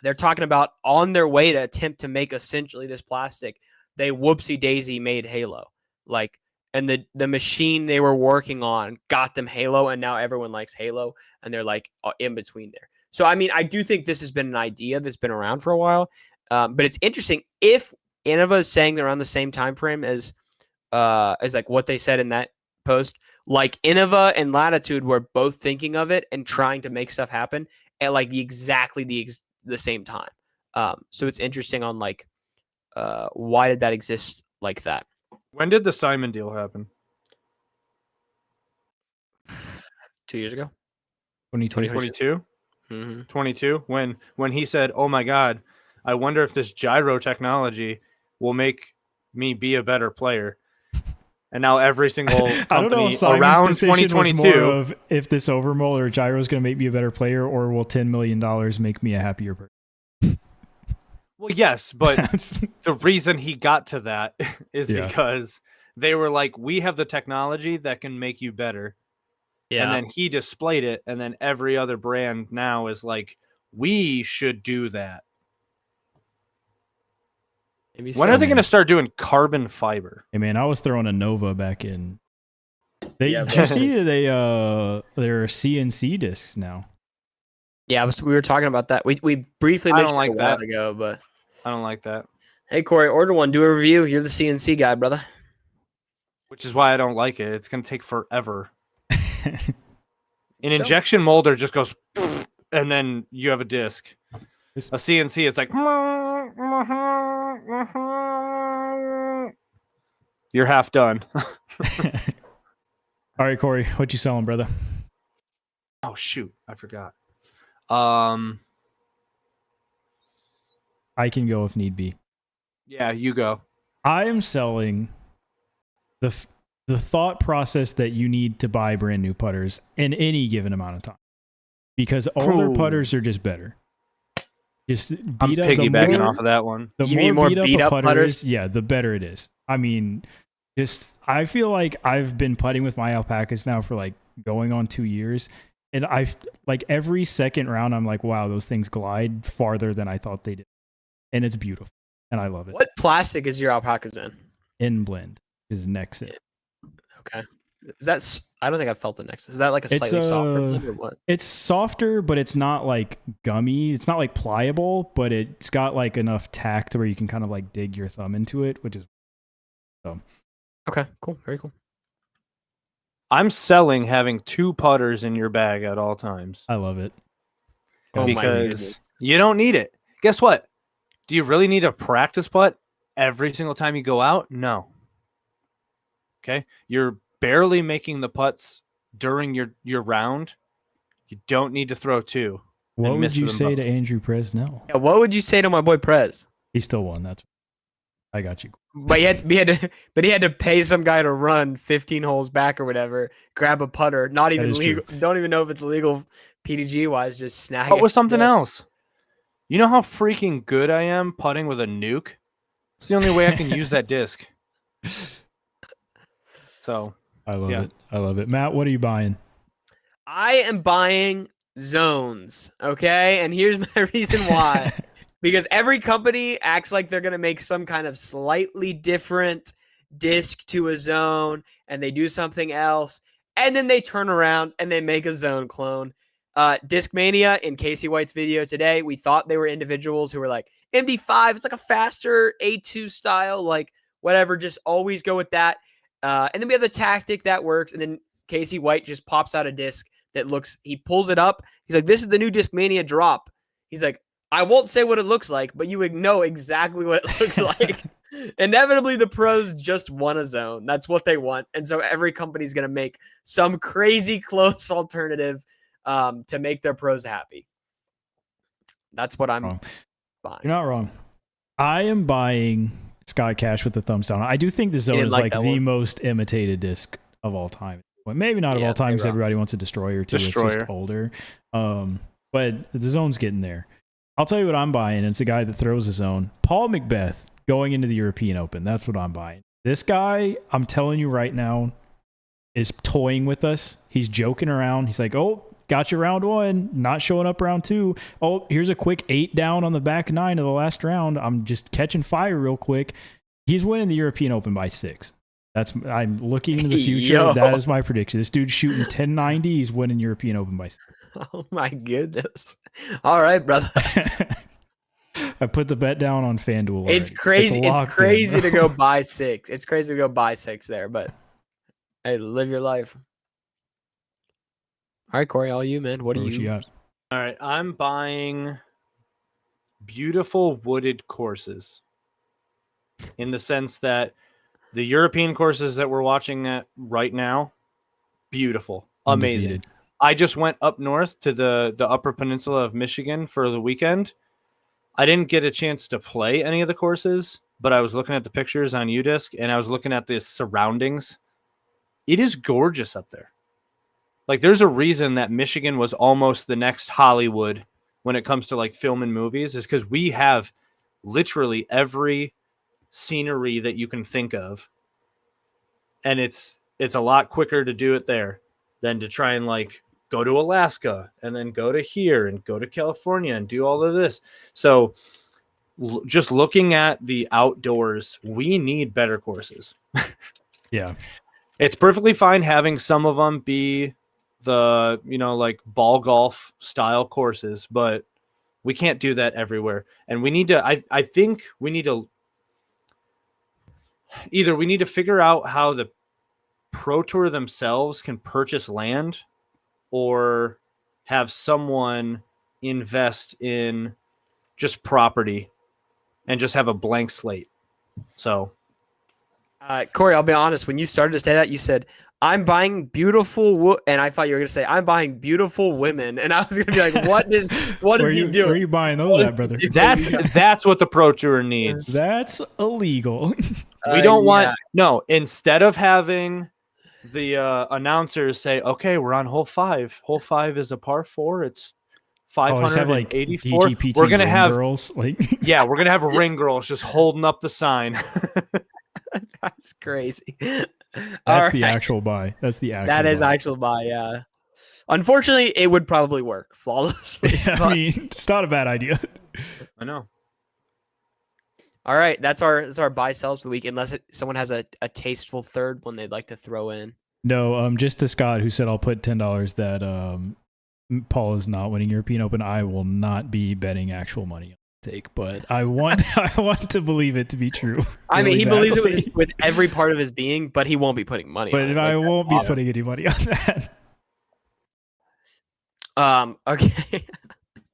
they're talking about on their way to attempt to make essentially this plastic. They whoopsie daisy made Halo. Like, and the machine they were working on got them Halo, and now everyone likes Halo, and they're like in between there. So, I mean, I do think this has been an idea that's been around for a while, but it's interesting if Innova is saying they're on the same time frame as like what they said in that post. Like Innova and Latitude were both thinking of it and trying to make stuff happen at like exactly the same time. So it's interesting on like why did that exist like that? When did the Simon deal happen? 2 years ago. 2022? Mm-hmm. 22? When he said, "Oh my God, I wonder if this gyro technology will make me be a better player." And now every single company around 2022 of if this overmold or gyro is going to make me a better player, or will $10 million make me a happier person? Well, yes, but the reason he got to that is because they were like, we have the technology that can make you better. Yeah. And then he displayed it, and then every other brand now is like, we should do that. When are they going to start doing carbon fiber? Hey man, I was throwing a Nova back in. Did you see that they're CNC discs now? Yeah, we were talking about that. We briefly mentioned it a while ago, but I don't like that. Hey Corey, order one, do a review. You're the CNC guy, brother. Which is why I don't like it. It's going to take forever. An injection molder just goes, and then you have a disc. A CNC, it's like, you're half done. All right, Corey, what you selling, brother? Oh shoot, I forgot. I can go if need be. Yeah, you go. I am selling the thought process that you need to buy brand new putters in any given amount of time, because older putters are just better. Just I'm piggybacking off of that one. The more beat up putters, yeah, the better it is. I mean, I feel like I've been putting with my alpacas now for like going on 2 years, and I've like every second round I'm like, wow, those things glide farther than I thought they did, and it's beautiful, and I love it. What plastic is your alpacas in? In blend is Nexus. Okay. Is that? I don't think I've felt the Nexus. Is that like a slightly softer blend or what? It's softer, but it's not like gummy. It's not like pliable, but it's got like enough tact where you can kind of like dig your thumb into it, which is so. Okay, cool. Very cool. I'm selling having 2 putters in your bag at all times. I love it. Because you don't need it. Guess what? Do you really need a practice putt every single time you go out? No. Okay? You're barely making the putts during your round. You don't need to throw 2. What would you say to Andrew Presnell? Yeah, what would you say to my boy Prez? He still won. I got you. But he had to pay some guy to run 15 holes back or whatever, grab a putter, not even legal. True. Don't even know if it's legal PDG wise, just snag it. But with something else. You know how freaking good I am putting with a nuke? It's the only way I can use that disc. So I love it. I love it. Matt, what are you buying? I am buying zones. Okay. And here's my reason why. Because every company acts like they're going to make some kind of slightly different disc to a zone, and they do something else, and then they turn around and they make a zone clone. Discmania, in Casey White's video today, we thought they were individuals who were like, MD5, it's like a faster A2 style, like whatever, just always go with that. And then we have the tactic that works, and then Casey White just pops out a disc that he pulls it up. He's like, this is the new Discmania drop. He's like, I won't say what it looks like, but you would know exactly what it looks like. Inevitably, the pros just want a zone. That's what they want. And so every company's going to make some crazy close alternative to make their pros happy. That's what I'm buying. You're not wrong. I am buying Sky Cash with the thumbs down. I do think the Zone is like that the one? most imitated disc of all time. Well, maybe not of Yeah, all time you're because wrong. everybody wants a Destroyer too. It's Destroyer. just older. But the Zone's getting there. I'll tell you what I'm buying. It's a guy that throws his own. Paul Macbeth going into the European Open. That's what I'm buying. This guy, I'm telling you right now, is toying with us. He's joking around. He's like, oh, got you round one, not showing up round two. Oh, here's a quick 8 down on the back 9 of the last round. I'm just catching fire real quick. He's winning the European Open by 6. I'm looking into the future. Yo. That is my prediction. This dude's shooting 1090. He's winning European Open by 6. Oh my goodness. All right, brother. I put the bet down on FanDuel. It's already. crazy. It's locked in, crazy to bro. go buy 6. It's crazy to go buy 6 there, but hey, live your life. All right, Corey, all you, man. What do What you you got? All right, I'm buying beautiful wooded courses in the sense that the European courses that we're watching at right now, beautiful, amazing. Undefeated. I just went up north to the Upper Peninsula of Michigan for the weekend. I didn't get a chance to play any of the courses, but I was looking at the pictures on UDisc and I was looking at the surroundings. It is gorgeous up there. Like, there's a reason that Michigan was almost the next Hollywood when it comes to like film and movies, is because we have literally every scenery that you can think of. And it's a lot quicker to do it there than to try and like go to Alaska and then go to here and go to California and do all of this. So just looking at the outdoors, we need better courses. Yeah. It's perfectly fine having some of them be the, like ball golf style courses, but we can't do that everywhere. And we need to, I think we need to, either we need to figure out how the Pro Tour themselves can purchase land, or have someone invest in just property and just have a blank slate. So, Corey, I'll be honest. When you started to say that, you said, I'm buying beautiful and I thought you were going to say, I'm buying beautiful women. And I was going to be like, what is he doing? Where are you buying those at, brother? that's what the Pro Tour needs. That's illegal. We don't want, no, instead of having the announcers say, okay, we're on hole 5. Hole 5 is a par 4. It's 584. DGPT we're going to have girls. Like, yeah, we're going to have ring girls just holding up the sign. That's crazy. That's the actual buy. That's the actual That is buy. actual buy, yeah. Unfortunately, it would probably work flawlessly. I mean, it's not a bad idea. I know. All right, that's our buy sells for the week. Unless someone has a tasteful third one they'd like to throw in. No, just to Scott, who said I'll put $10 that Paul is not winning European Open. I will not be betting actual money on the take, but I want to believe it to be true. I mean, really he believes badly. it with every part of his being, but he won't be putting money But on it. I Like, won't be putting any money on that. Okay.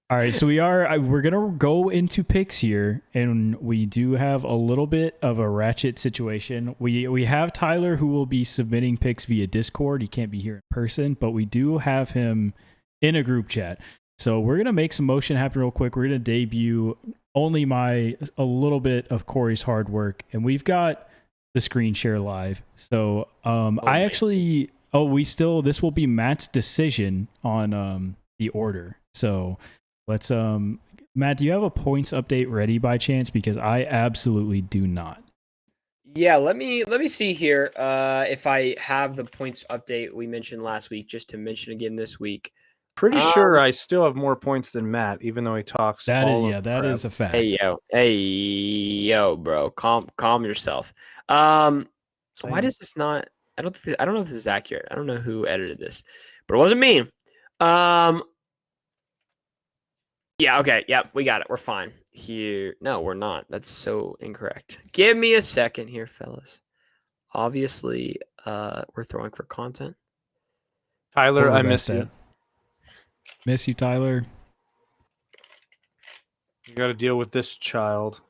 All right, so we're gonna go into picks here, and we do have a little bit of a ratchet situation. We have Tyler, who will be submitting picks via Discord. He can't be here in person, but we do have him in a group chat. So we're gonna make some motion happen real quick. We're gonna debut only a little bit of Corey's hard work, and we've got the screen share live. So this will be Matt's decision on the order. So let's Matt, do you have a points update ready by chance? Because I absolutely do not. Yeah, let me see here if I have the points update we mentioned last week, just to mention again this week. Pretty sure I still have more points than Matt, even though he talks. That is a fact. Hey yo, bro, calm yourself. So why does this not? I don't know if this is accurate. I don't know who edited this, but it wasn't me. Yeah, okay. Yep, we got it. We're fine. Here. No, we're not. That's so incorrect. Give me a second here, fellas. Obviously, we're throwing for content. Tyler, I miss you. Miss you, Tyler. You got to deal with this child.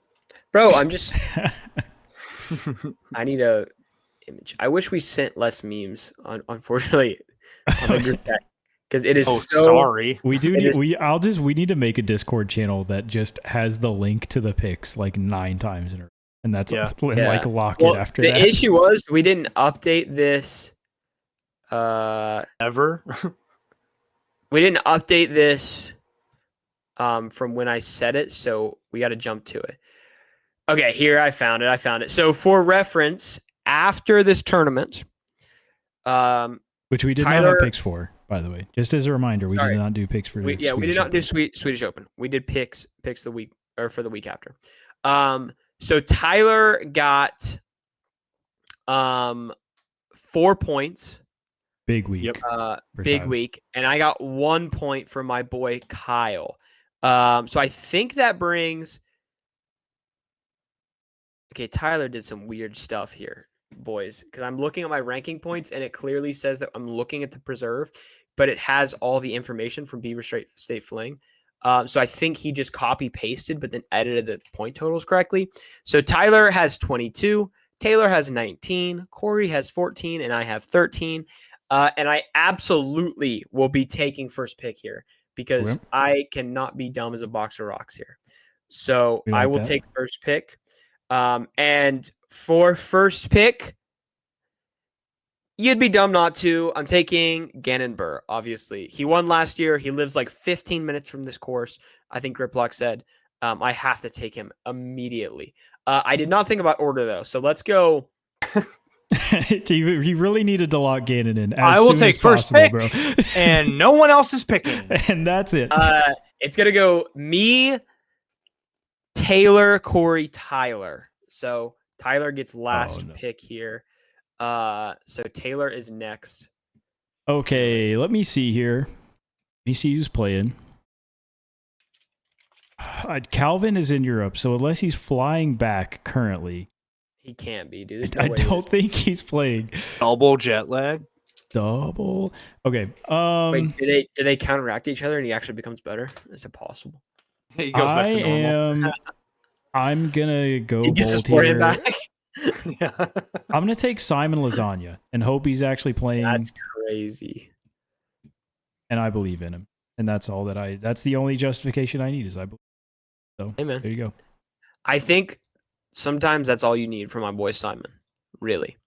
Bro, I'm just... I need a image. I wish we sent less memes, unfortunately, on the group chat. because it is Oh, so. sorry. We do It need is- we need to make a Discord channel that just has the link to the picks like 9 times in a row. And that's Yeah. and Yeah. like lock Well, it after the that. issue was we didn't update this. Ever? We didn't update this from when I said it, so we got to jump to it. Okay, here I found it. So for reference, after this tournament, Which we did not Tyler- have picks for, by the way. Just as a reminder, we Sorry. did not do picks for we did Swedish not do Open. Swedish Open. We did picks the week or for the week after. So Tyler got 4 points. Big week. Yep. for Big Tyler. week, and I got 1 point for my boy Kyle. So I think that brings. Okay, Tyler did some weird stuff here, boys, because I'm looking at my ranking points, and it clearly says that I'm looking at the preserve, but it has all the information from Beaver State Fling. So I think he just copy pasted, but then edited the point totals correctly. So Tyler has 22, Taylor has 19, Corey has 14, and I have 13. And I absolutely will be taking first pick here because Okay. I cannot be dumb as a box of rocks here. So We I like will that. take first pick. And for first pick, you'd be dumb not to. I'm taking Gannon Burr, obviously. He won last year. He lives like 15 minutes from this course. I think Griplock said. I have to take him immediately. I did not think about order, though. So let's go. you really needed to lock Gannon in as I will soon take as first possible, pick, bro. and no one else is picking. And that's it. It's going to go me, Taylor, Corey, Tyler. So Tyler gets last no. pick here. So Taylor is next. Okay, let me see here. Let me see who's playing. Calvin is in Europe, so unless he's flying back currently, He can't be, dude. I don't think he's playing. Double jet lag. Double. Okay. Wait, do they counteract each other and he actually becomes better? Is it possible? He goes back to normal. I'm gonna go He gets his bold forehand here. back. Yeah. I'm gonna take Simon Lasagna and hope he's actually playing. That's crazy. And I believe in him. And that's all that that's the only justification I need is I believe. So Amen. there you go. I think sometimes that's all you need from my boy Simon. Really.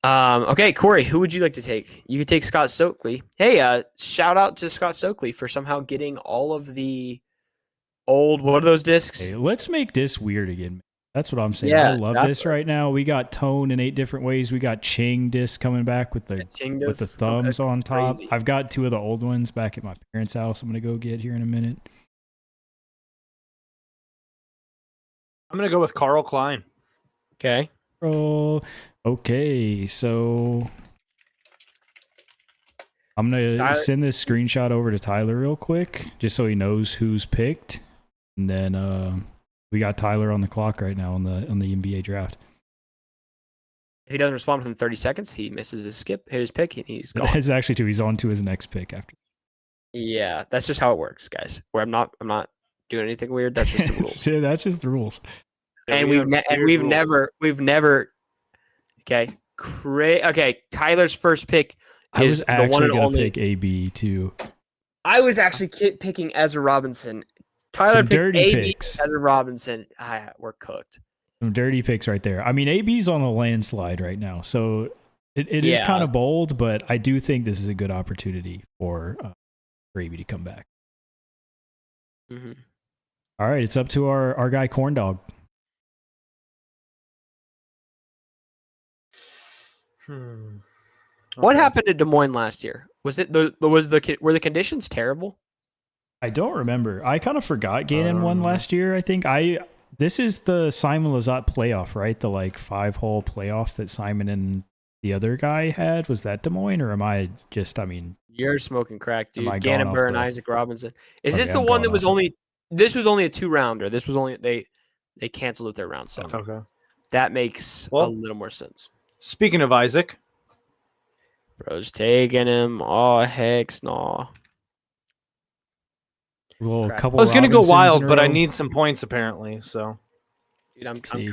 Okay, Corey, who would you like to take? You could take Scott Stokely. Hey, shout out to Scott Stokely for somehow getting all of the old, what are those discs? Hey, let's make this weird again. That's what I'm saying. Yeah, I love that's this right now. We got Tone in 8 different ways. We got Ching disc coming back with the Ching with the discs. thumbs on top. crazy. I've got 2 of the old ones back at my parents' house. I'm gonna go get here in a minute. I'm gonna go with Carl Klein. Okay. Oh, okay. So I'm gonna Tyler- send this screenshot over to Tyler real quick, just so he knows who's picked. And then we got Tyler on the clock right now on the NBA draft. If he doesn't respond within 30 seconds, he misses his skip, his pick, and he's gone. It's actually 2. He's on to his next pick after. Yeah, that's just how it works, guys. Where I'm not doing anything weird. That's just the rules. That's just the rules. And we we've have weird rules. never. Okay, okay. Tyler's first pick I is was the one actually and gonna only. pick AB too. I was actually picking Ezra Robinson. Tyler Some picked dirty AB, picks. Ezra Robinson. We're cooked. Some dirty picks right there. I mean, AB's on a landslide right now, so it is Yeah. kind of bold, but I do think this is a good opportunity for AB to come back. Mm-hmm. All right, it's up to our guy Corn Dog. What Okay. happened to Des Moines last year? Were the conditions terrible? I don't remember. I kind of forgot Gannon won Um, last year. I think this is the Simon Lizotte playoff, right? The 5-hole playoff that Simon and the other guy had. Was that Des Moines, or am I just? I mean, You're smoking crack, Am I dude. going Gannon off Burr and the- Isaac Robinson. Is Okay, this the I'm one going that was off. only? This was only a 2-rounder. This was only they canceled it their round 7. Okay. That makes a Well- little more sense. Speaking of Isaac, Bro's taking him. Oh heck no. well, a Crap. couple. I was gonna go Robinsons wild, in a but I row. need some points apparently. So Dude, I'm See.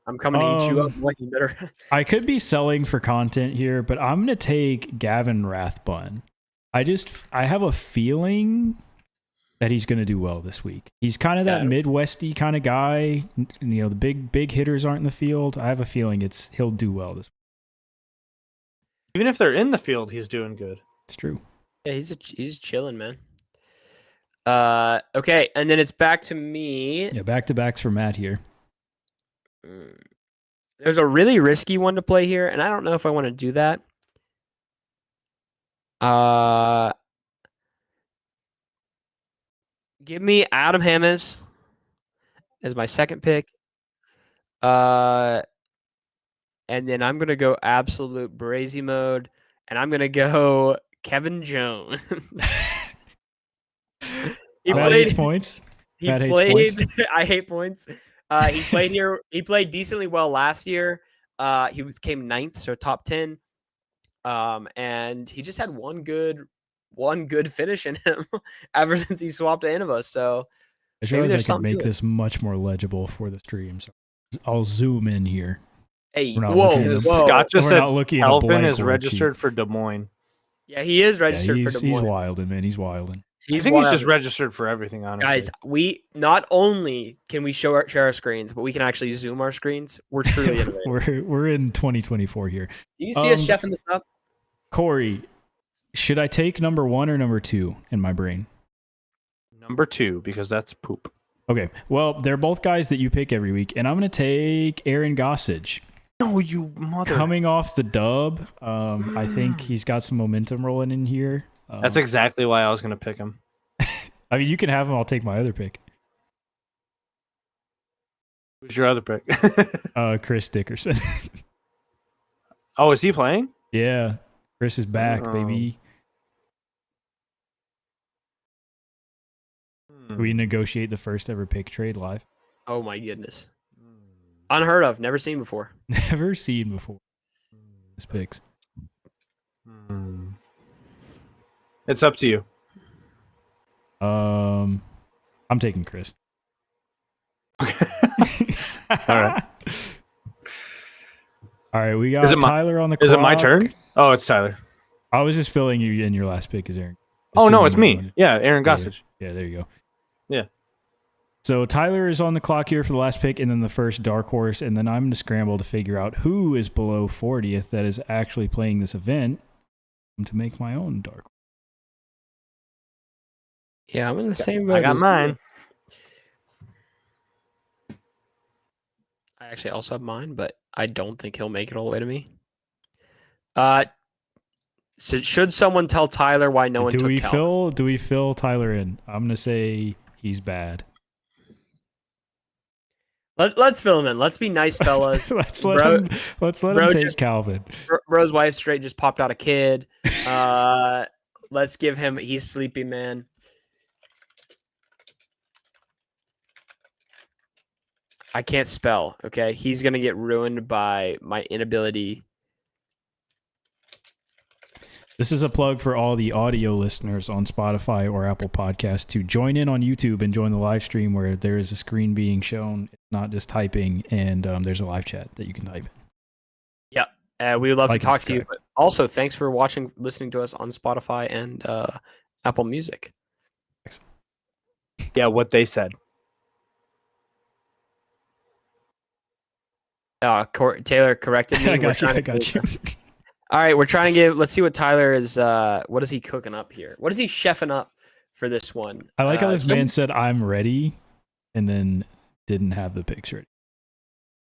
I'm coming to eat you up. Like, you better. I could be selling for content here, but I'm gonna take Gavin Rathbun. I have a feeling that he's gonna do well this week. He's kind of that Midwesty kind of guy. You know, the big hitters aren't in the field. I have a feeling he'll do well this week. Even if they're in the field, he's doing good. It's true. Yeah, he's chilling, man. Okay, and then it's back to me. Yeah, back-to-backs for Matt here. There's a really risky one to play here, and I don't know if I want to do that. Give me Adam Hammes as my second pick. And then I'm gonna go absolute brazy mode, and I'm gonna go Kevin Jones. Matt hates points. He played. I hate points. He played here. He played decently well last year. He came 9th, so top 10. And he just had one good finish in him ever since he swapped to Innova. So I realize I can make this much more legible for the stream. So I'll zoom in here. Hey, whoa! Scott just said Kelvin is registered for Des Moines. Yeah, he is registered for Des Moines. He's wilding, man. He's wilding. I think he's just registered for everything, honestly. Guys, we not only can we share our screens, but we can actually zoom our screens. We're truly innovative. we're in 2024 here. Do you see us chefing this up? Corey, should I take number 1 or number 2 in my brain? Number 2, because that's poop. Okay, well, they're both guys that you pick every week, and I'm going to take Aaron Gossage. No, you mother. Coming off the dub, I think he's got some momentum rolling in here. That's exactly why I was going to pick him. I mean, you can have him. I'll take my other pick. Who's your other pick? Chris Dickerson. Oh, is he playing? Yeah. Chris is back, baby. We negotiate the first ever pick trade live. Oh my goodness. Unheard of. Never seen before. Never seen before. His picks. It's up to you. I'm taking Chris. Okay. All right. All right, we got Tyler on the clock. Is it my turn? Oh, it's Tyler. I was just filling you in. Your last pick is Aaron. Oh, no, it's me. Yeah, Aaron Gossage. Yeah, there you go. Yeah. So Tyler is on the clock here for the last pick and then the first dark horse, and then I'm going to scramble to figure out who is below 40th that is actually playing this event to make my own dark horse. Yeah, I'm in the same boat. I got mine. I actually also have mine, but I don't think he'll make it all the way to me. So should someone tell Tyler why no one took Calvin? Do we fill Tyler in? I'm gonna say he's bad. Let's fill him in. Let's be nice, fellas. let's let him take Calvin. Bro's wife straight just popped out a kid. Let's give him. He's sleepy, man. I can't spell. Okay, he's gonna get ruined by my inability. This is a plug for all the audio listeners on Spotify or Apple Podcasts to join in on YouTube and join the live stream where there is a screen being shown. It's not just typing, and there's a live chat that you can type in. Yeah, we would love to talk to you. But also, thanks for listening to us on Spotify and Apple Music. Yeah, what they said. Taylor corrected me. I got you. All right, we're trying to give. Let's see what Tyler is. What is he cooking up here? What is he chefing up for this one? I like how this man said, "I'm ready," and then didn't have the picture ready.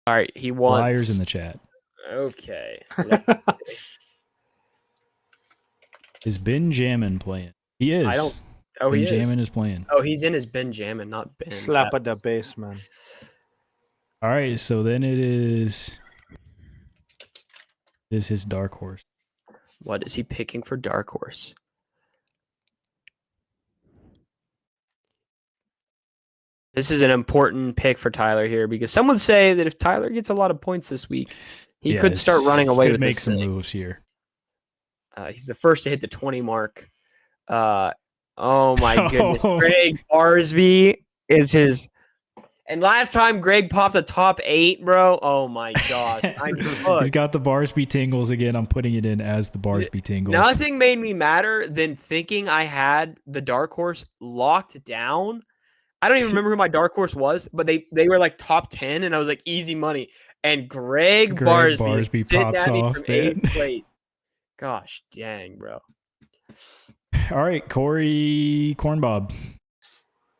All right, he wants liars in the chat. Okay. Is Benjamin playing? He is. I don't. Oh, he is. Benjamin is playing. Oh, he's in his Benjamin, not Ben. Slap at the base, man. All right, so then it is his dark horse. What is he picking for dark horse? This is an important pick for Tyler here because some would say that if Tyler gets a lot of points this week, he could start running away with make this some thing. moves here. He's the first to hit the 20 mark. Oh my goodness. Greg Barsby is his And last time Greg popped a top 8, bro. Oh my gosh. He's got the Barsby tingles again. I'm putting it in as the Barsby tingles. Nothing made me madder than thinking I had the dark horse locked down. I don't even remember who my dark horse was, but they were like top 10, and I was like, easy money. And Greg Barsby is sitting pops at me off, from man. 8th place. Gosh dang, bro. All right, Corey Cornbob.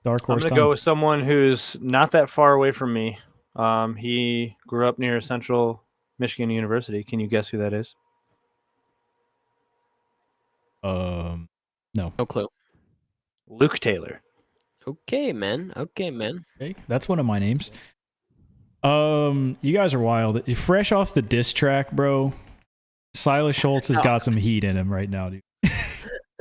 Dark I'm horse. gonna go with someone who's not that far away from me. He grew up near Central Michigan University. Can you guess who that is? No. No clue. Luke Taylor. Okay, man. Okay, man. Okay, that's one of my names. You guys are wild. Fresh off the diss track, bro. Silas Schultz has got some heat in him right now, dude.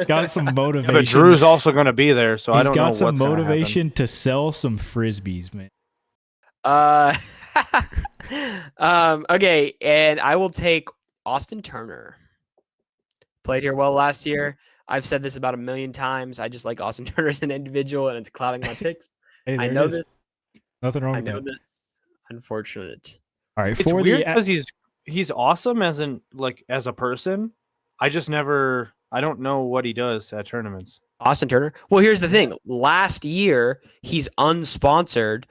Got some motivation. Yeah, but Drew's also going to be there, so I don't know what's what's got some motivation to sell some frisbees, man. Okay, and I will take Austin Turner. Played here well last year. I've said this about a million times. I just like Austin Turner as an individual, and it's clouding my picks. Hey, I know this. Nothing wrong with that. I know this. Unfortunate. All right, It's weird because he's awesome as a person. I don't know what he does at tournaments. Austin Turner. Well, here's the thing. Last year, he's unsponsored,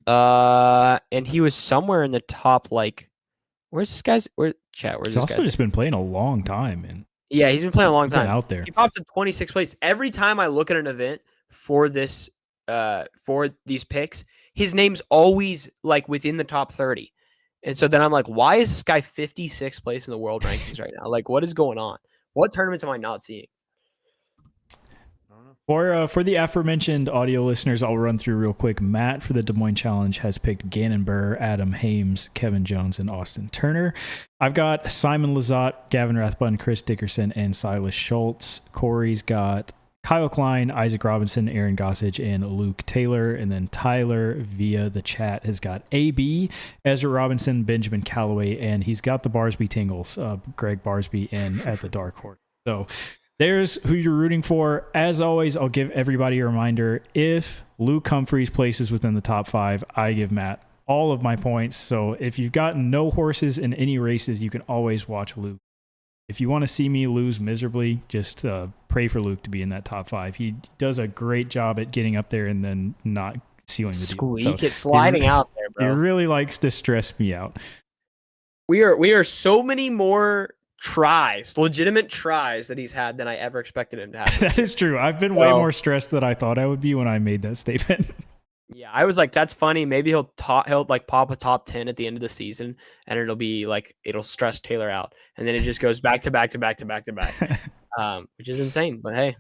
and he was somewhere in the top. Where's this guy's? He's also just been playing a long time, and yeah, he's been playing a long time out there. He popped to 26th place. Every time I look at an event for this, for these picks, his name's always within the top 30. And so then I'm like, why is this guy 56th place in the world rankings right now? What is going on? What tournaments am I not seeing? For the aforementioned audio listeners, I'll run through real quick. Matt for the Des Moines Challenge has picked Gannon Burr, Adam Hames, Kevin Jones, and Austin Turner. I've got Simon Lizotte, Gavin Rathbun, Chris Dickerson, and Silas Schultz. Corey's got Kyle Klein, Isaac Robinson, Aaron Gossage, and Luke Taylor. And then Tyler via the chat has got AB, Ezra Robinson, Benjamin Callaway, and he's got the Barsby Tingles, Greg Barsby, in at the Dark Horse. So there's who you're rooting for. As always, I'll give everybody a reminder. If Luke Humphreys places within the top 5, I give Matt all of my points. So if you've got no horses in any races, you can always watch Luke. If you want to see me lose miserably, just pray for Luke to be in that top 5. He does a great job at getting up there and then not sealing the deal. Squeak it sliding out there, bro. He really likes to stress me out. We are so many more tries, legitimate tries that he's had than I ever expected him to have. That is true. I've been way more stressed than I thought I would be when I made that statement. Yeah, I was like, that's funny. Maybe he'll pop a top 10 at the end of the season, and it'll be it'll stress Taylor out, and then it just goes back to back to back to back to back, which is insane. But hey,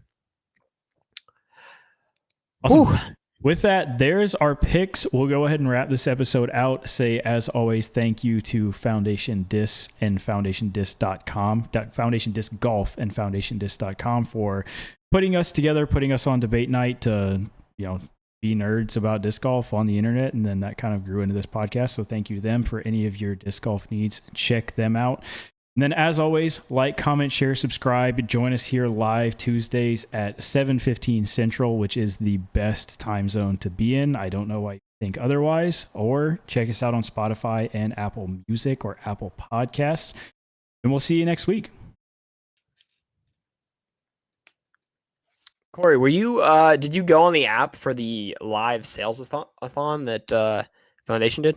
awesome. With that, there's our picks. We'll go ahead and wrap this episode out. Say, as always, thank you to Foundation Disc and FoundationDisc.com, Foundation Disc Golf and FoundationDisc.com for putting us together, putting us on debate night to, be nerds about disc golf on the internet. And then that kind of grew into this podcast. So thank you to them for any of your disc golf needs. Check them out. And then, as always, like, comment, share, subscribe. Join us here live Tuesdays at 7:15 Central, which is the best time zone to be in. I don't know why you think otherwise. Or check us out on Spotify and Apple Music or Apple Podcasts. And we'll see you next week. Corey, were you? Did you go on the app for the live sales-a-thon that Foundation did?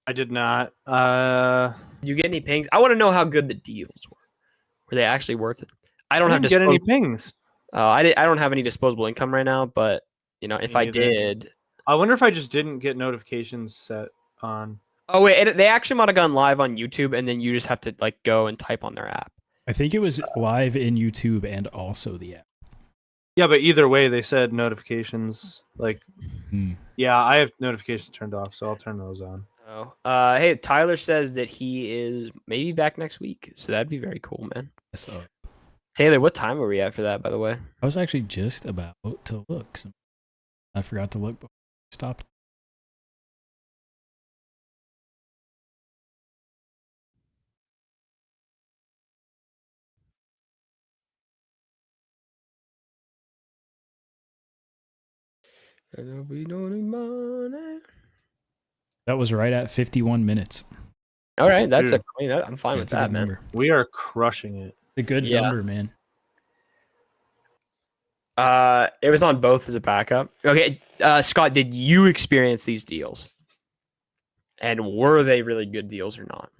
I did not. Did you get any pings? I want to know how good the deals were. Were they actually worth it? I didn't get any pings. I don't have any disposable income right now, but if I did, I wonder if I just didn't get notifications set on. Oh wait, they actually might have gone live on YouTube, and then you just have to go and type on their app. I think it was live in YouTube and also the app. Yeah, but either way, they said notifications. Yeah, I have notifications turned off, so I'll turn those on. Oh, hey, Tyler says that he is maybe back next week, so that'd be very cool, man. So, Taylor, what time were we at for that, by the way? I was actually just about to look. I forgot to look before I stopped. We don't need money. That was right at 51 minutes. All right, that's Dude. I'm fine with That's a that, good man. number. We are crushing it. A good Yeah. number, man. It was on both as a backup. Okay, Scott, did you experience these deals? And were they really good deals or not?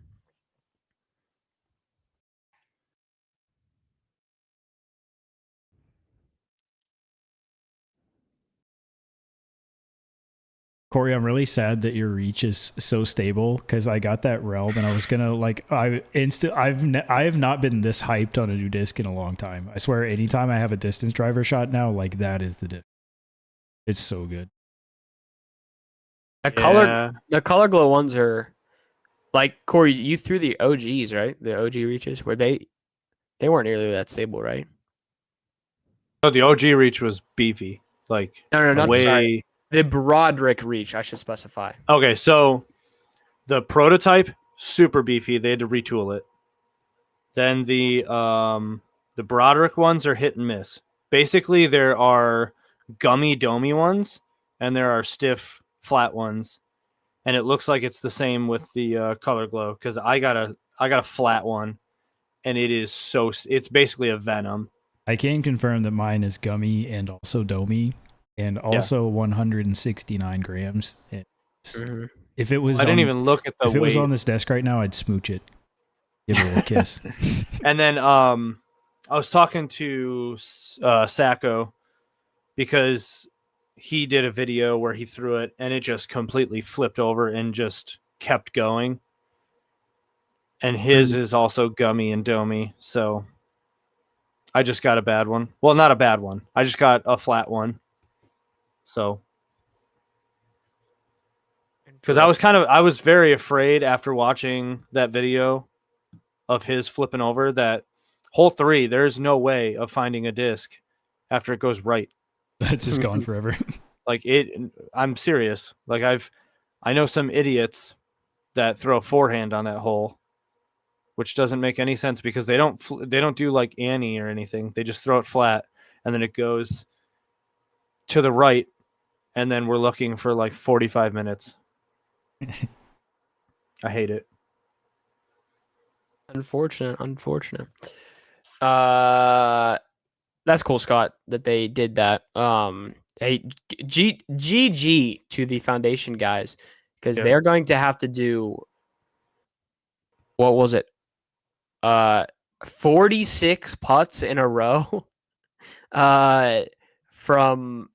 Corey, I'm really sad that your reach is so stable because I got that realm and I was gonna I have not been this hyped on a new disc in a long time. I swear, anytime I have a distance driver shot now, like that is the disc. It's so good. The color glow ones are like Corey. You threw the OGs, right? The OG reaches where they weren't nearly that stable, right? No, the OG reach was beefy. Like No, not way. sorry. The Broderick reach, I should specify. Okay, so the prototype super beefy. They had to retool it. Then the Broderick ones are hit and miss. Basically, there are gummy domey ones and there are stiff flat ones, and it looks like it's the same with the color glow because I got a flat one, and it's basically a Venom. I can confirm that mine is gummy and also domey and also 169 grams. If it was, I didn't even look at the if it weight. was on this desk right now, I'd smooch it, give it a little kiss. And then I was talking to Sacco because he did a video where he threw it and it just completely flipped over and just kept going. And his is also gummy and domey, so I just got a bad one. Well, not a bad one. I just got a flat one. So, because I was very afraid after watching that video of his flipping over that hole 3, there's no way of finding a disc after it goes right. That's just gone forever. Like I'm serious. Like I know some idiots that throw a forehand on that hole, which doesn't make any sense because they don't do like Annie or anything. They just throw it flat and then it goes to the right, and then we're looking for like 45 minutes. I hate it. Unfortunate. That's cool, Scott, that they did that. Hey, GG to the foundation guys, because they're going to have to do, what was it? 46 putts in a row. From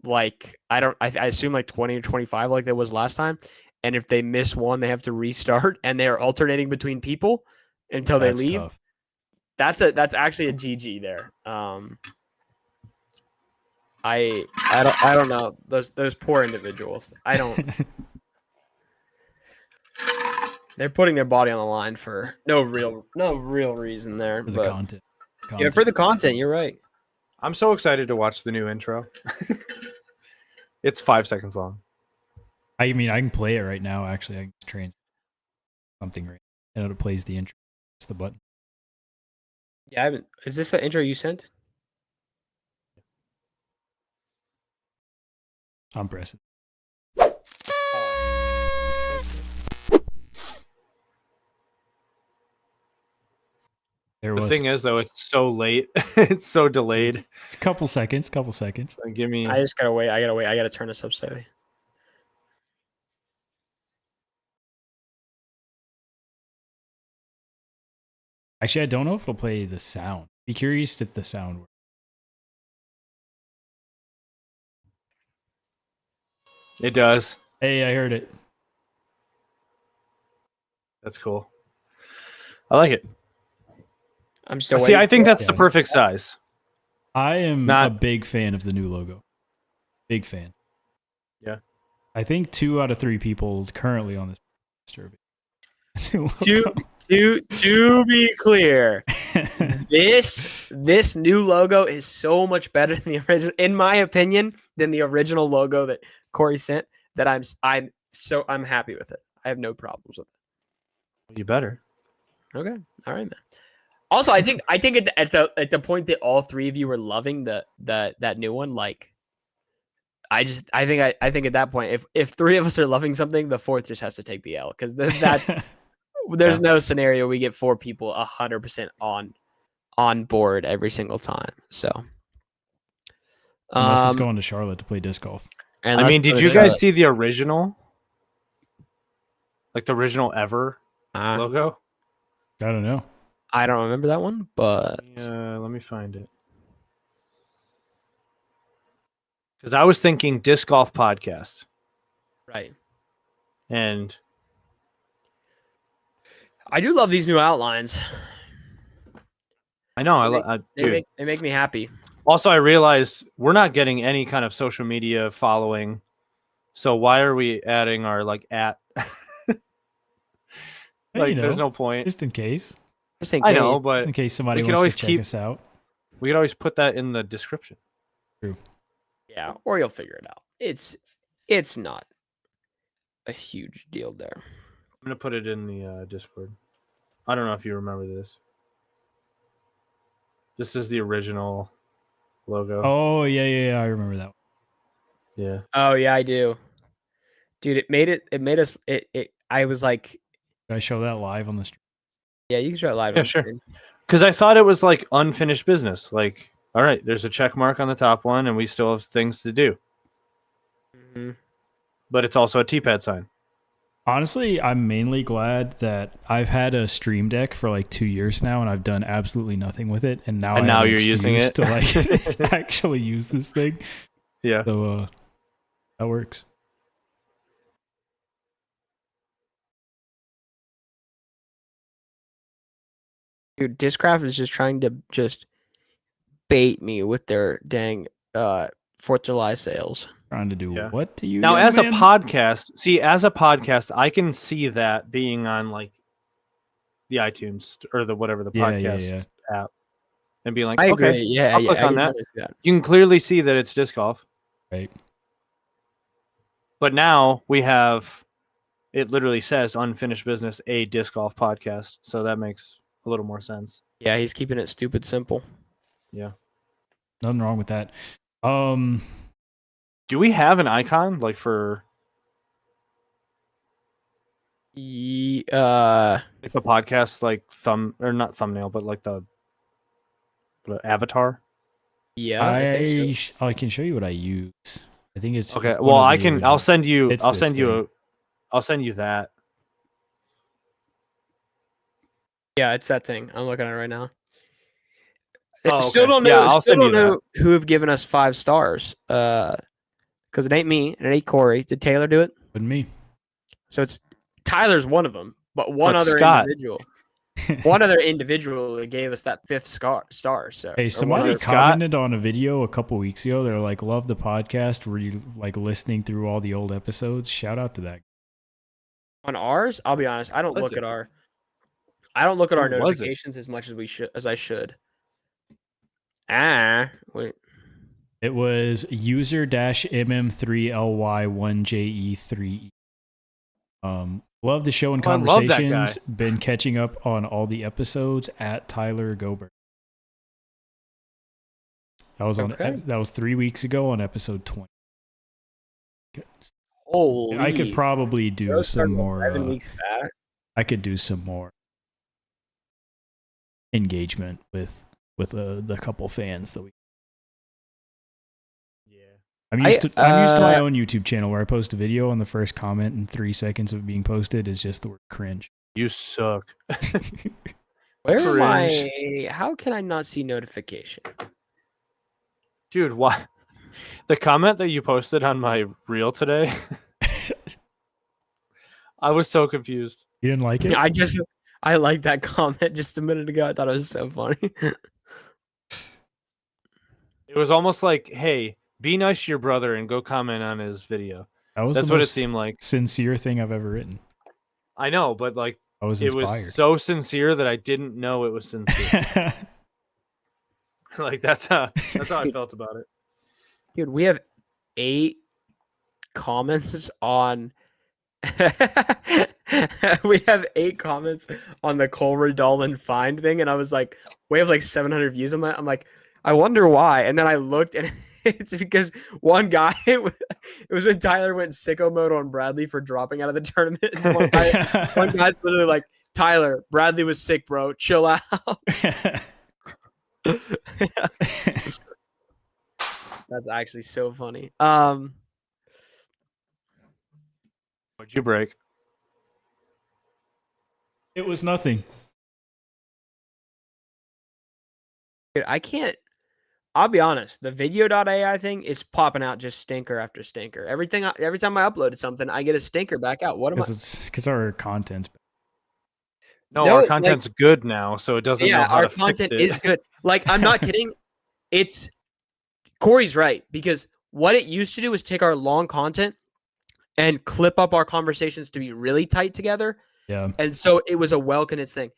like I assume like 20 or 25 like that was last time. And if they miss one, they have to restart, and they are alternating between people until they leave. Tough. That's actually a GG there. I don't know those poor individuals. I don't. They're putting their body on the line for no real reason there. For the content. Yeah, for the content. You're right. I'm so excited to watch the new intro. It's 5 seconds long. I mean, I can play it right now. Actually, I can train something right now. And it plays the intro. It's the button. Yeah, I haven't. Is this the intro you sent? I'm pressing. The thing is, though, it's so late. It's so delayed. Couple seconds. Give me. I just gotta wait. I gotta turn this up slightly. Actually, I don't know if it'll play the sound. Be curious if the sound works. It does. Hey, I heard it. That's cool. I like it. I'm still. See, I think that's Yeah. the perfect size. I am Not- a big fan of the new logo. Big fan. Yeah. I think 2 out of 3 people currently on this survey. To be clear, this new logo is so much better than the original, in my opinion, than the original logo that Corey sent. That I'm happy with it. I have no problems with it. You better. Okay, all right, man. Also, I think at the point that all 3 of you were loving that new one, like, I think at that point, if three of us are loving something, the fourth just has to take the L because that's there's no scenario we get four people 100% on board every single time. So Unless it's going to Charlotte to play disc golf. I mean, did you guys see the original? Like the original ever logo? I don't know. I don't remember that one, but let me find it. Because I was thinking disc golf podcast. Right. And I do love these new outlines. I know. They make me happy. Also, I realized we're not getting any kind of social media following. So why are we adding our like at? Like, there's no point. Just in case. I know, but just in case somebody wants to check us out. We could always put that in the description. True. Yeah, or you'll figure it out. It's not a huge deal there. I'm gonna put it in the Discord. I don't know if you remember this. This is the original logo. Oh yeah, I remember that one. Yeah. Oh yeah, I do. Dude, it made us I was like, did I show that live on the stream? Yeah, you can show it live. Yeah, sure. Because I thought it was like unfinished business. Like, all right, there's a check mark on the top one, and we still have things to do. Mm-hmm. But it's also a T-pad sign. Honestly, I'm mainly glad that I've had a Stream Deck for like 2 years now, and I've done absolutely nothing with it. And now you're using it to like actually use this thing. Yeah. So that works. Dude, Discraft is just trying to just bait me with their dang 4th of July sales. Trying to do what to you? Now, as a podcast, I can see that being on like the iTunes or the whatever the podcast app, and being like, I okay, agree. Yeah, I'll click on that. You can clearly see that it's disc golf, right? But now we have it. Literally says unfinished business, a disc golf podcast, so that makes a little more sense. Yeah, he's keeping it stupid simple. Yeah, nothing wrong with that. Do we have an icon like for like the podcast, like not thumbnail, but like the avatar? Yeah, I can show you what I use. I think it's okay. Well, I can. I'll send you. I'll send you that. Yeah, it's that thing. I'm looking at it right now. Oh, okay. Still don't know. Yeah, I'll send you know who have given us 5 stars. Because it ain't me and it ain't Corey. Did Taylor do it? Wasn't me. So it's Tyler's one of them, but Scott. individual. One other individual gave us that 5th star. So hey, somebody commented on a video a couple weeks ago. They're like, "Love the podcast. Were you like listening through all the old episodes?" Shout out to that. On ours, I'll be honest. I don't look at our notifications as much as I should. Wait. It was user-mm3ly1je3. Love the show and conversations. Been catching up on all the episodes at Tyler Gobert. That was that was 3 weeks ago on episode 20. Holy! I could probably do some more. 7 weeks back. I could do some more engagement with the couple fans that we. I'm used to my own YouTube channel where I post a video and the first comment in 3 seconds of it being posted is just the word cringe. You suck. Where am I? How can I not see notification? Dude, why? The comment that you posted on my reel today, I was so confused. You didn't like it? I liked that comment just a minute ago. I thought it was so funny. It was almost like, hey, be nice to your brother and go comment on his video. That's what it seemed like. Sincere thing I've ever written. I know, but like I was it inspired. was so sincere that I didn't know it was sincere. Like that's how I felt about it. Dude, we have 8 comments on we have 8 comments on the Colry Dolan find thing, and I was like, we have like 700 views on that. I'm like, I wonder why. And then I looked and It's because one guy, it was when Tyler went sicko mode on Bradley for dropping out of the tournament. And one guy's literally like, Tyler, Bradley was sick, bro. Chill out. That's actually so funny. What'd you break? It was nothing. Dude, I can't. I'll be honest. The video.ai thing is popping out just stinker after stinker. Every time I uploaded something, I get a stinker back out. What am I? Because our content's No, No, our like- content's good now, so it doesn't know Yeah, how our to fix content it. is good. Like, I'm not kidding. It's Corey's right, because what it used to do was take our long content and clip up our conversations to be really tight together. yeah. And so it was a well-condensed thing.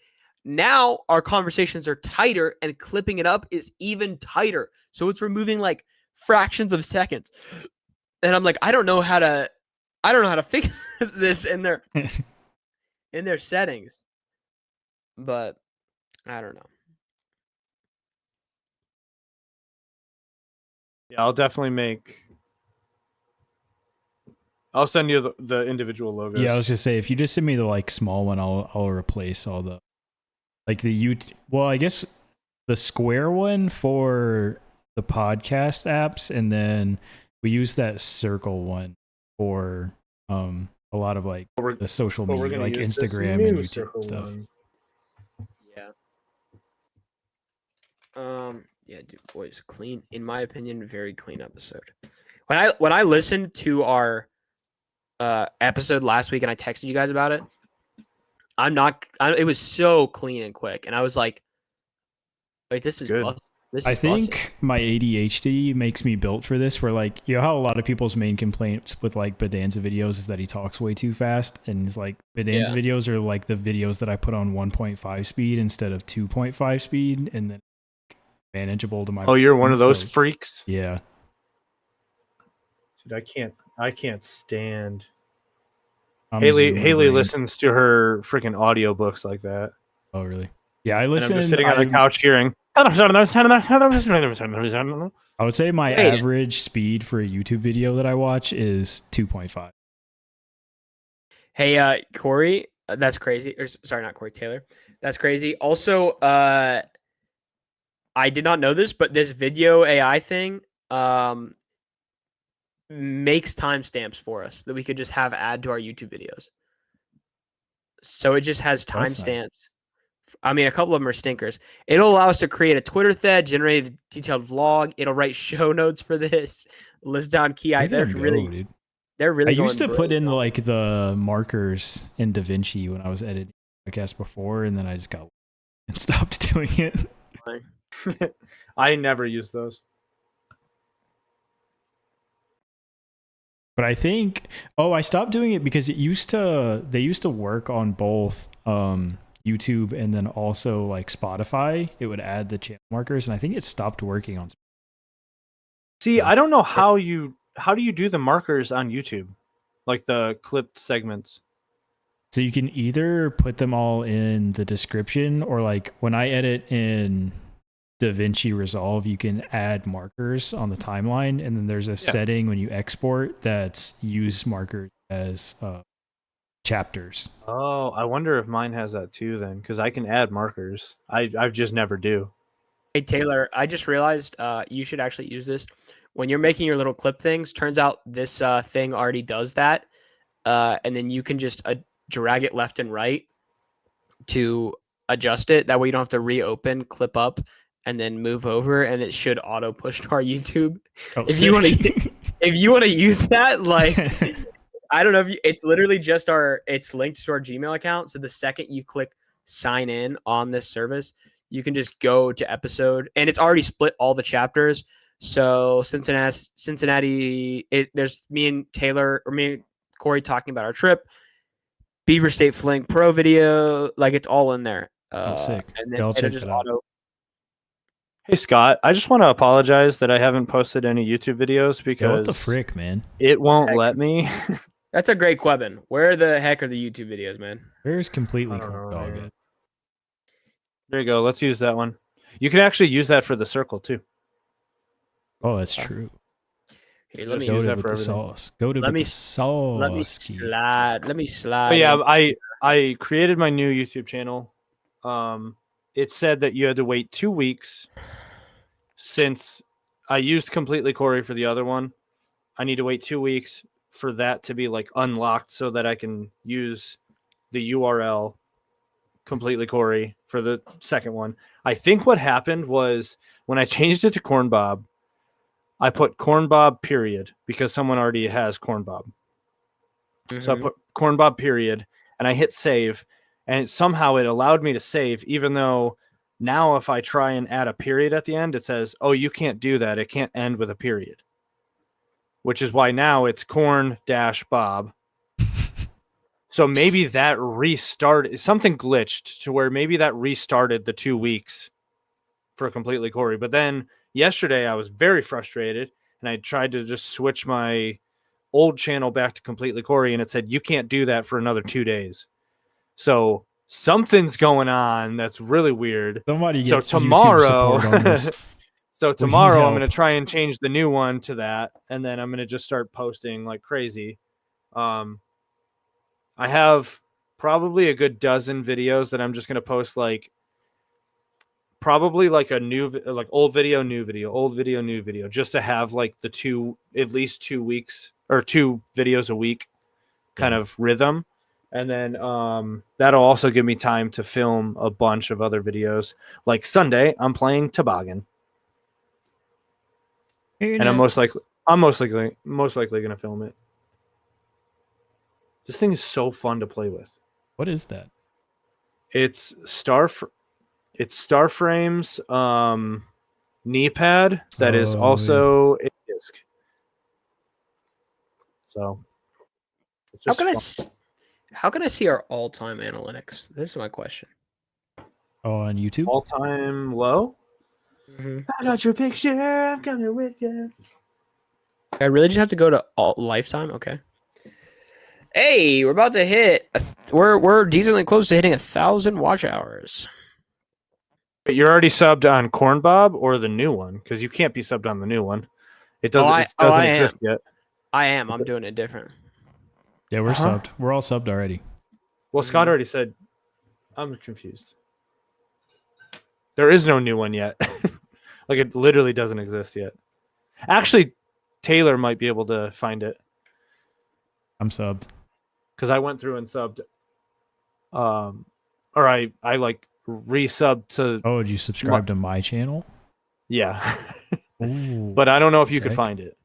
Now our conversations are tighter, and clipping it up is even tighter. So it's removing like fractions of seconds. And I'm like, I don't know how to fix this in their settings. But I don't know. Yeah, I'll definitely make. I'll send you the individual logos. Yeah, I was just say if you just send me the like small one, I'll replace all the like the well, I guess the square one for the podcast apps, and then we use that circle one for a lot of like the social But we're media, gonna like use this Instagram and new YouTube circle stuff. one. Yeah. Yeah, dude, boys, clean. In my opinion, very clean episode. When I listened to our episode last week and I texted you guys about it, it was so clean and quick, and I was like, wait, this is Good. This I is think busted. my ADHD makes me built for this. Where like, you know how a lot of people's main complaints with like Bedanza videos is that he talks way too fast, and it's like Bedanza videos are like the videos that I put on 1.5 speed instead of 2.5 speed, and then manageable to my. Oh, you're one of those so, freaks, yeah. dude. I can't stand. I'm a zoomer Haley brain. listens to her freaking audiobooks like that. Oh really? Yeah, I And listen. I'm just sitting on the couch hearing. I I would say my Wait. average speed for a YouTube video that I watch is 2.5. Hey, Corey, that's crazy. Or sorry, not Corey, Taylor. That's crazy. Also, I did not know this, but this video AI thing makes timestamps for us that we could just have add to our YouTube videos. So it just has That's nice. timestamps. I mean, a couple of them are stinkers. It'll allow us to create a Twitter thread, generate a detailed vlog. It'll write show notes for this, list down key Look items. at They're him go, really, dude. they're really. I used to going put in brilliant. like the markers in DaVinci when I was editing podcasts before, and then I just got and stopped doing it. I never use those. But I think, I stopped doing it because they used to work on both YouTube and then also like Spotify. It would add the channel markers, and I think it stopped working on. See, I don't know how do you do the markers on YouTube, like the clipped segments. So you can either put them all in the description, or like when I edit in DaVinci Resolve, you can add markers on the timeline, and then there's a setting when you export that's use markers as chapters. Oh, I wonder if mine has that too then, because I can add markers. I just never do. Hey Taylor, I just realized you should actually use this when you're making your little clip things. Turns out this thing already does that, and then you can just drag it left and right to adjust it. That way you don't have to reopen, clip up, and then move over, and it should auto push to our YouTube. If you want to use that, like I don't know if it's literally just it's linked to our Gmail account. So the second you click sign in on this service, you can just go to episode, and it's already split all the chapters. So Cincinnati, there's me and Taylor, or me and Corey talking about our trip. Beaver State Fling Pro video, like it's all in there. Sick. And Yeah, then I'll it'll check just that out. auto. Hey Scott, I just want to apologize that I haven't posted any YouTube videos because Yo, what the frick, man? it won't let me. That's a great question. Where the heck are the YouTube videos, man? Where's completely I don't cold know, dog man. at? There you go. Let's use that one. You can actually use that for the circle too. Oh, that's true. Here, Just let use me that Goated with for the everything. sauce. Goated let with me the let me sauce. slide. Let me slide. But yeah, in. I created my new YouTube channel. It said that you had to wait 2 weeks since I used Completely Corey for the other one. I need to wait 2 weeks for that to be like unlocked so that I can use the URL Completely Corey for the second one. I think what happened was when I changed it to Corn Bob, I put Corn Bob period because someone already has Corn Bob. So I Mhm. put Corn Bob period and I hit save, and somehow it allowed me to save, even though now if I try and add a period at the end, it says, oh, you can't do that. It can't end with a period, which is why now it's Corn dash Bob. So maybe that restarted, something glitched to where maybe that restarted the 2 weeks for Completely Corey. But then yesterday I was very frustrated and I tried to just switch my old channel back to Completely Corey, and it said you can't do that for another 2 days. So something's going on that's really weird. Somebody So gets YouTube tomorrow, support on this. so We need tomorrow I'm going help. to try and change the new one to that, and then I'm going to just start posting like crazy. I have probably a good dozen videos that I'm just going to post, like probably like a new, like old video, new video, old video, new video, just to have like the at least 2 weeks or 2 videos a week kind of rhythm. And then that'll also give me time to film a bunch of other videos. Like Sunday, I'm playing toboggan, and I'm most likely gonna film it. This thing is so fun to play with. What is that? It's Starframe's knee pad that is Oh, also a disc. So it's How just can I fun. how can I see our all-time analytics? This is my question. Oh, on YouTube? All-time low. Mhm. I got your picture. I'm coming with you. I really just have to go to all lifetime. Okay. Hey, we're about to hit. We're decently close to hitting 1,000 watch hours. But you're already subbed on Corn Bob or the new one, because you can't be subbed on the new one. It doesn't. It doesn't I exist am. yet. I am. I'm doing it different. Yeah, we're Uh-huh. subbed. We're all subbed already. Well, Scott already said. I'm confused. There is no new one yet. Like it literally doesn't exist yet. Actually, Taylor might be able to find it I'm subbed. because I went through and subbed. Or I like resubbed to. Oh, did you subscribe to my channel? Yeah. Ooh. But I don't know if you could Heck. find it.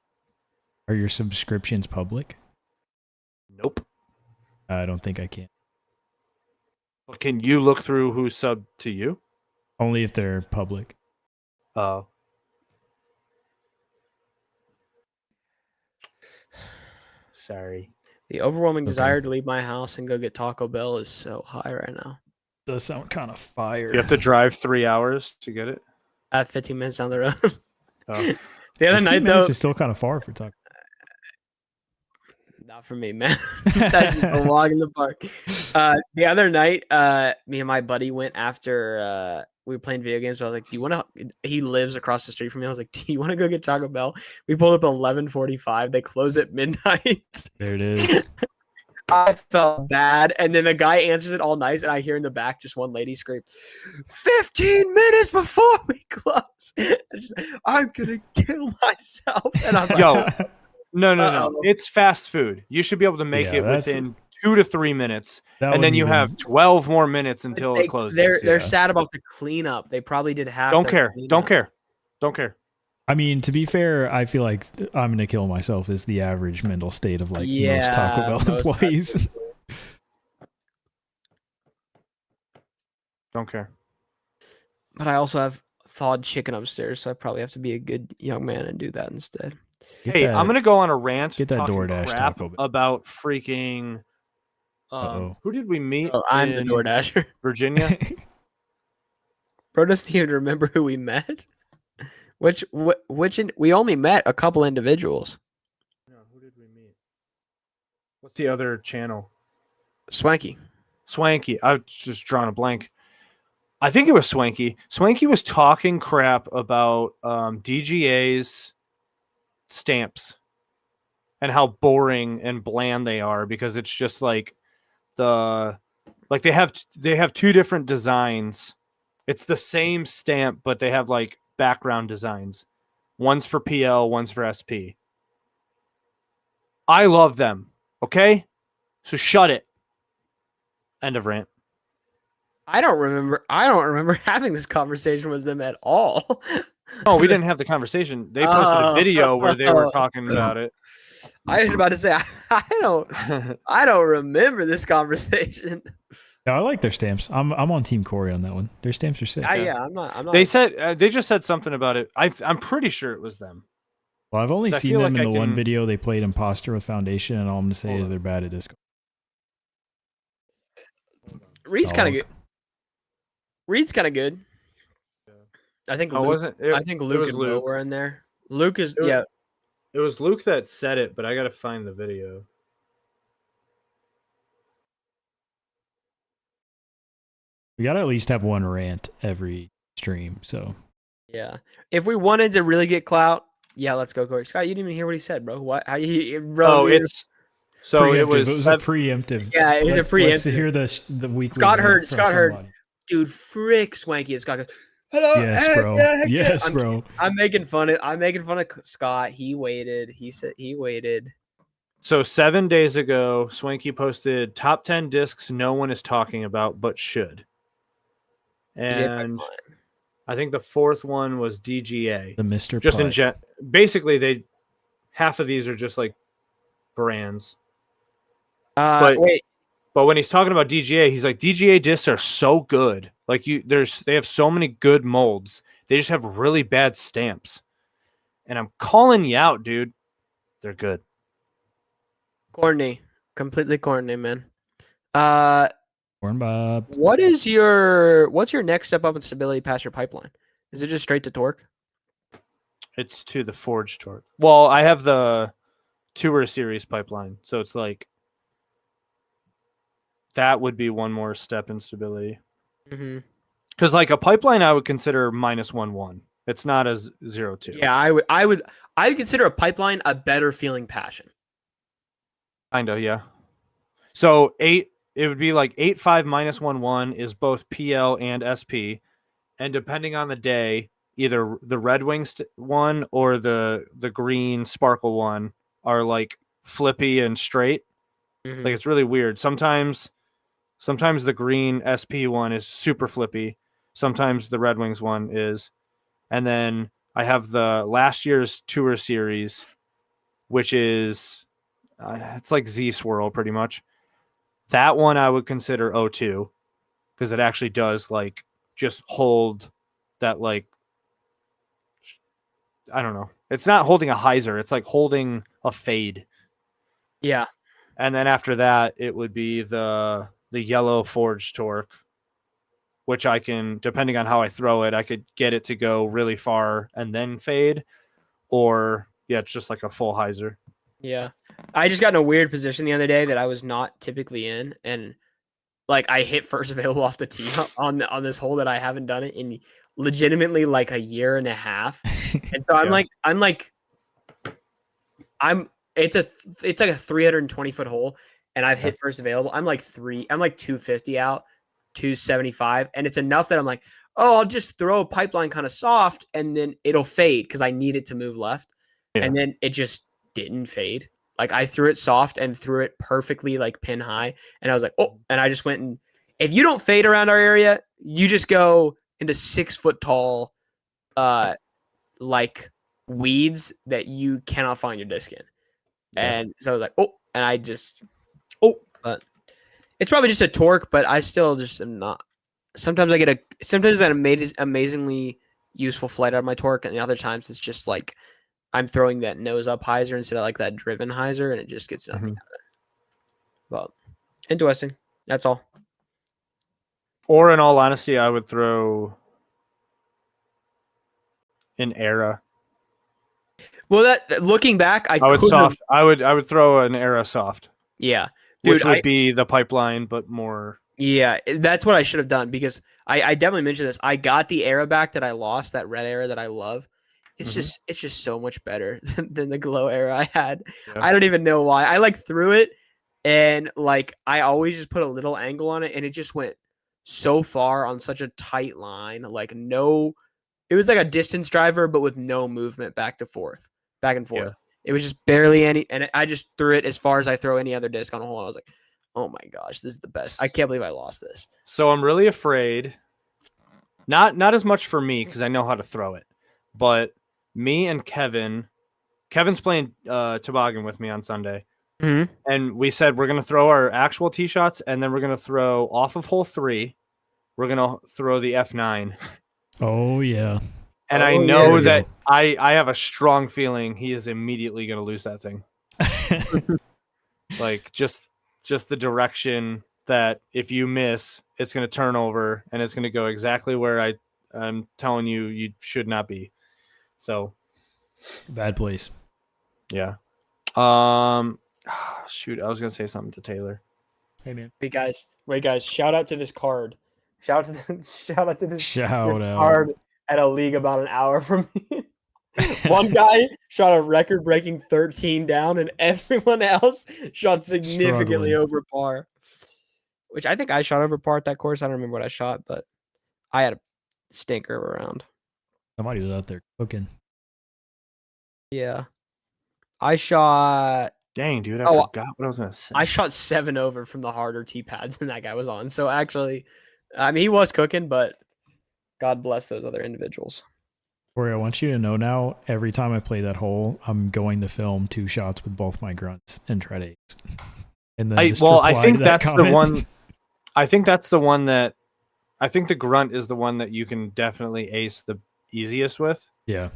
Are your subscriptions public? Nope. I don't think I can. But can you look through who subbed to you? Only if they're public. Oh. Sorry. The overwhelming Okay. desire to leave my house and go get Taco Bell is so high right now. Does sound kind of fire. You have to drive 3 hours to get it? At 15 minutes down the road. Oh. The other 15 night, minutes though, is still kind of far for Taco. not for me, man. That's just a walk in the park. The other night, me and my buddy went after we were playing video games. So I was like, "Do you want to?" He lives across the street from me. I was like, "Do you want to go get Taco Bell?" We pulled up at 11:45. They close at midnight. There it is. I felt bad, and then the guy answers it all nice, and I hear in the back just one lady scream, 15 minutes before we close. I'm gonna kill myself. And I'm like, Yo, no. Uh-oh. It's fast food. You should be able to make Yeah, it that's- within 2 to 3 minutes, That and then wouldn't you even- have 12 more minutes until it closes. They're yeah. sad about the cleanup. They probably did half. Don't their care. cleanup. Don't care. I mean, to be fair, I feel like I'm gonna kill myself is the average mental state of like Yeah, most Taco Bell most employees. Don't care. But I also have thawed chicken upstairs, so I probably have to be a good young man and do that instead. Get Hey, that- I'm gonna go on a rant get that talking DoorDash crap Taco Bell. about freaking. Uh-oh. Who did we meet? Oh, I'm the in DoorDasher. Virginia. Bro doesn't even remember who we met. We only met a couple individuals. No, who did we meet? What's the other channel? Swanky. Swanky. I was just drawing a blank. I think it was Swanky. Swanky was talking crap about DGAs stamps and how boring and bland they are, because it's just like they have two different designs. It's the same stamp, but they have like background designs. One's for PL, one's for SP. I love them. Okay? So shut it. End of rant. I don't remember having this conversation with them at all. Oh, we didn't have the conversation. They posted a video where they were talking about it. I was about to say I don't remember this conversation. No, I like their stamps. I'm on Team Corey on that one. Their stamps are sick. I'm not. They said they just said something about it. I'm pretty sure it was them. Well, I've only So I seen feel them like in I the one can- video they played Imposter with Foundation, and all I'm gonna say Hold is on. they're bad at disco. Reed's kind of Dog. good. Reed's kind of good. I think Oh, Luke, wasn't it? I think It Luke was and Will Luke. were in there. Luke is It was- yeah. It was Luke that said it, but I gotta find the video. We gotta at least have one rant every stream. So Yeah. If we wanted to really get clout, yeah, let's go, Corey. Scott, you didn't even hear what he said, bro. What? How you, bro? Oh, it's so it preemptive. was. a preemptive. Yeah, it was a Let's preemptive. hear the weekly. Scott rant heard- from Scott heard. somebody. Dude, frick Swanky. And Scott goes, hello. Yes, bro. Yes, bro. I'm making fun of Scott. He waited. He said he waited. So 7 days ago, Swanky posted top 10 discs no one is talking about but should. And I think the fourth one was DGA. The Mr. Just in Putt. basically half of these are just like brands. Wait. But when he's talking about DGA, he's like, DGA discs are so good. Like they have so many good molds. They just have really bad stamps. And I'm calling you out, dude. They're good. Corny. Completely corny, man. Corn Bob. What's your next step up in stability past your pipeline? Is it just straight to torque? It's to the forge torque. Well, I have the Tour Series pipeline, so it's like that would be one more step in stability. Mm-hmm. Because like a pipeline, I would consider -1.1. It's not as 0.2. Yeah, I would consider a pipeline a better feeling passion. Kinda, yeah. So it would be like 8.5 -1.1 is both PL and SP, and depending on the day, either the Red Wings one or the green Sparkle one are like flippy and straight. Mhm. Like it's really weird. Sometimes the green SP one is super flippy. Sometimes the Red Wings one is. And then I have the last year's Tour Series, which is it's like Z Swirl pretty much. That one I would consider O2 because it actually does like just hold that, like, I don't know. It's not holding a hyzer. It's like holding a fade. Yeah. And then after that, it would be the yellow forged torque, which I can, depending on how I throw it, I could get it to go really far and then fade, or yeah, it's just like a full hyzer. Yeah. I just got in a weird position the other day that I was not typically in, and like I hit first available off the tee on this hole that I haven't done it in legitimately like a year and a half. And so I'm it's like a 320-foot hole, and I've hit first available. I'm like 250 out, 275, and it's enough that I'm like, oh, I'll just throw a pipeline kind of soft, and then it'll fade because I need it to move left. Yeah. And then it just didn't fade. Like I threw it soft and threw it perfectly like pin high, and I was like, oh, and I just went, and if you don't fade around our area, you just go into 6-foot tall, like weeds that you cannot find your disc in. Yeah. And so I was like, oh, and I just, but it's probably just a torque, but I still just am not. Sometimes I get an amazingly useful flight out of my torque, and the other times it's just like I'm throwing that nose up hyzer instead of like that driven hyzer, and it just gets nothing out of it. But interesting. That's all. Or in all honesty, I would throw an Era. Well, that looking back, I would could have. soft. I would throw an Era soft, Yeah, dude, which would be the pipeline, but more. Yeah, that's what I should have done, because I definitely mentioned this. I got the era back that I lost, that red era that I love, It's Mhm. just so much better than the glow era I had. Yeah. I don't even know why. I like threw it, and like I always just put a little angle on it, and it just went so far on such a tight line. Like no, it was like a distance driver, but with no movement back and forth. It was just barely any, and I just threw it as far as I throw any other disc on a hole. And I was like, oh my gosh, this is the best. I can't believe I lost this. So I'm really afraid. Not as much for me because I know how to throw it, but me and Kevin's playing toboggan with me on Sunday, and we said we're gonna throw our actual tee shots, and then we're gonna throw off of hole 3. We're gonna throw the F9. Oh yeah. And I know that I have a strong feeling he is immediately gonna lose that thing. Like just the direction that if you miss, it's going to turn over and it's going to go exactly where I'm telling you should not be. So Bad place. yeah. Shoot, I was going to say something to Taylor. Hey man. Wait guys, shout out to this card. Shout out to this card at a league about an hour from me. One guy shot a record-breaking 13 down, and everyone else shot significantly over par. Which I think I shot over par at that course. I don't remember what I shot, but I had a stinker around. Somebody was out there cooking. Yeah. I shot... Dang, dude, I forgot what I was going to say. I shot 7 over from the harder tee pads than that guy was on. So actually, I mean, he was cooking, but God bless those other individuals. Corey, I want you to know now, every time I play that hole, I'm going to film 2 shots with both my grunts and try to ace. And then I think that's the one. I think that's the one that I think the grunt is the one that you can definitely ace the easiest with. Yeah.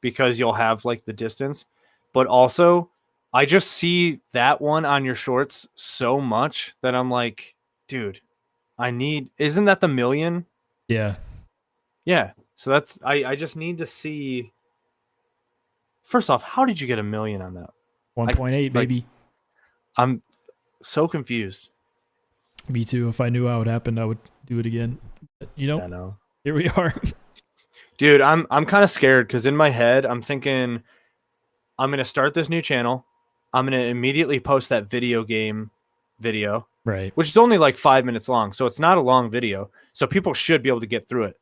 Because you'll have like the distance. But also, I just see that one on your shorts so much that I'm like, dude, isn't that the million? Yeah. Yeah. So that's I just need to see. First off, how did you get $1 million on that? 1.8, baby. I'm so confused. Me too. If I knew how it happened, I would do it again. But, I know. Here we are. Dude, I'm kind of scared because in my head, I'm thinking I'm going to start this new channel. I'm going to immediately post that video game video. Right. Which is only like 5 minutes long. So it's not a long video. So people should be able to get through it.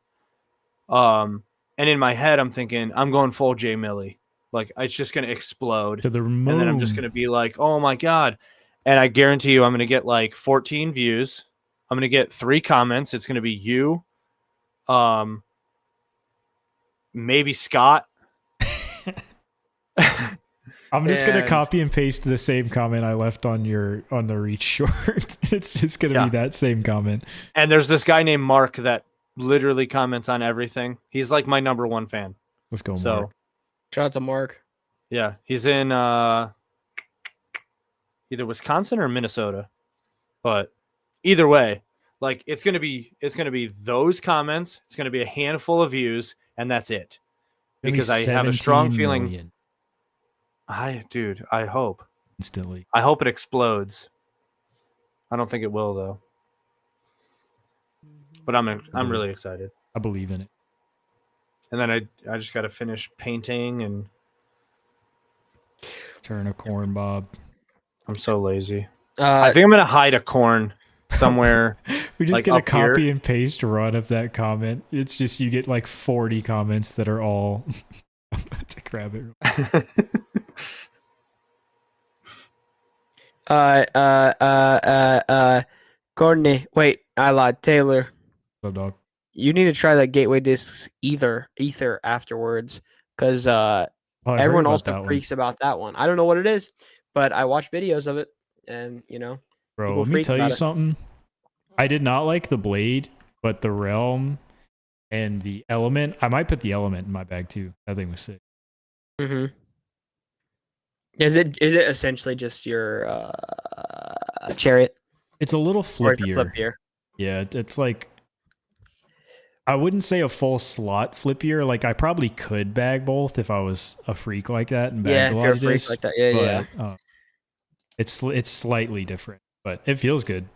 And in my head, I'm thinking I'm going full J Millie. Like it's just going to explode. To the moon. And then I'm just going to be like, oh my God. And I guarantee you I'm going to get like 14 views. I'm going to get 3 comments. It's going to be you. Maybe Scott. I'm just gonna copy and paste the same comment I left on the reach short. It's just gonna be that same comment. And there's this guy named Mark that literally comments on everything. He's like my number 1 fan. Let's go, Mark. Shout out to Mark. Yeah, he's in either Wisconsin or Minnesota. But either way, like it's gonna be those comments. It's gonna be a handful of views, and that's it. Because I have a strong feeling. I hope. Instantly. I hope it explodes. I don't think it will though. But I'm really excited. I believe in it. And then I just got to finish painting and turn a corn, Bob. I'm so lazy. I think I'm gonna hide a corn somewhere. We just like get a copy here. And paste run of that comment. It's just you get like 40 comments that are all to grab it. Courtney, wait, I lied. Taylor. So, dog. You need to try that Gateway Discs Ether afterwards, because everyone also freaks about that one. I don't know what it is, but I watch videos of it, and bro, let me tell you something. I did not like the blade, but the realm and the element. I might put the element in my bag too. That thing was sick. Mm-hmm. Is it essentially just your chariot? It's a little flippier. Flippier. Yeah, it's like, I wouldn't say a full slot flippier. Like I probably could bag both if I was a freak like that and bag a lot of this. Like that. Yeah. It's slightly different, but it feels good.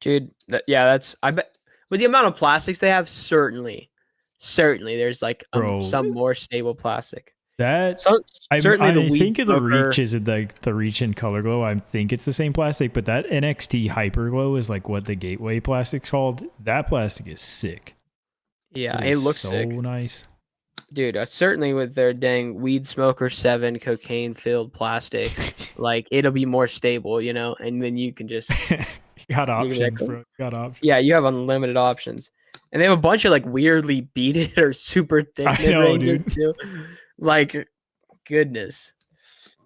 Dude, that's I bet with the amount of plastics they have, certainly certainly there's like Bro. some more stable plastic. That So certainly the I weed think of the smoker- Reach is like the Reach and Color Glow. I think it's the same plastic, but that NXT Hyper Glow is like what the Gateway plastic's called. That plastic is sick. Yeah, It it is looks so sick. nice. Dude, certainly with their dang Weed Smoker 7 cocaine filled plastic, like it'll be more stable, you know, and then you can just Got you can be like, options, bro. Got options. yeah, you have unlimited options. And they have a bunch of like weirdly beaded or super thick I mid know, ranges dude. too. Like goodness.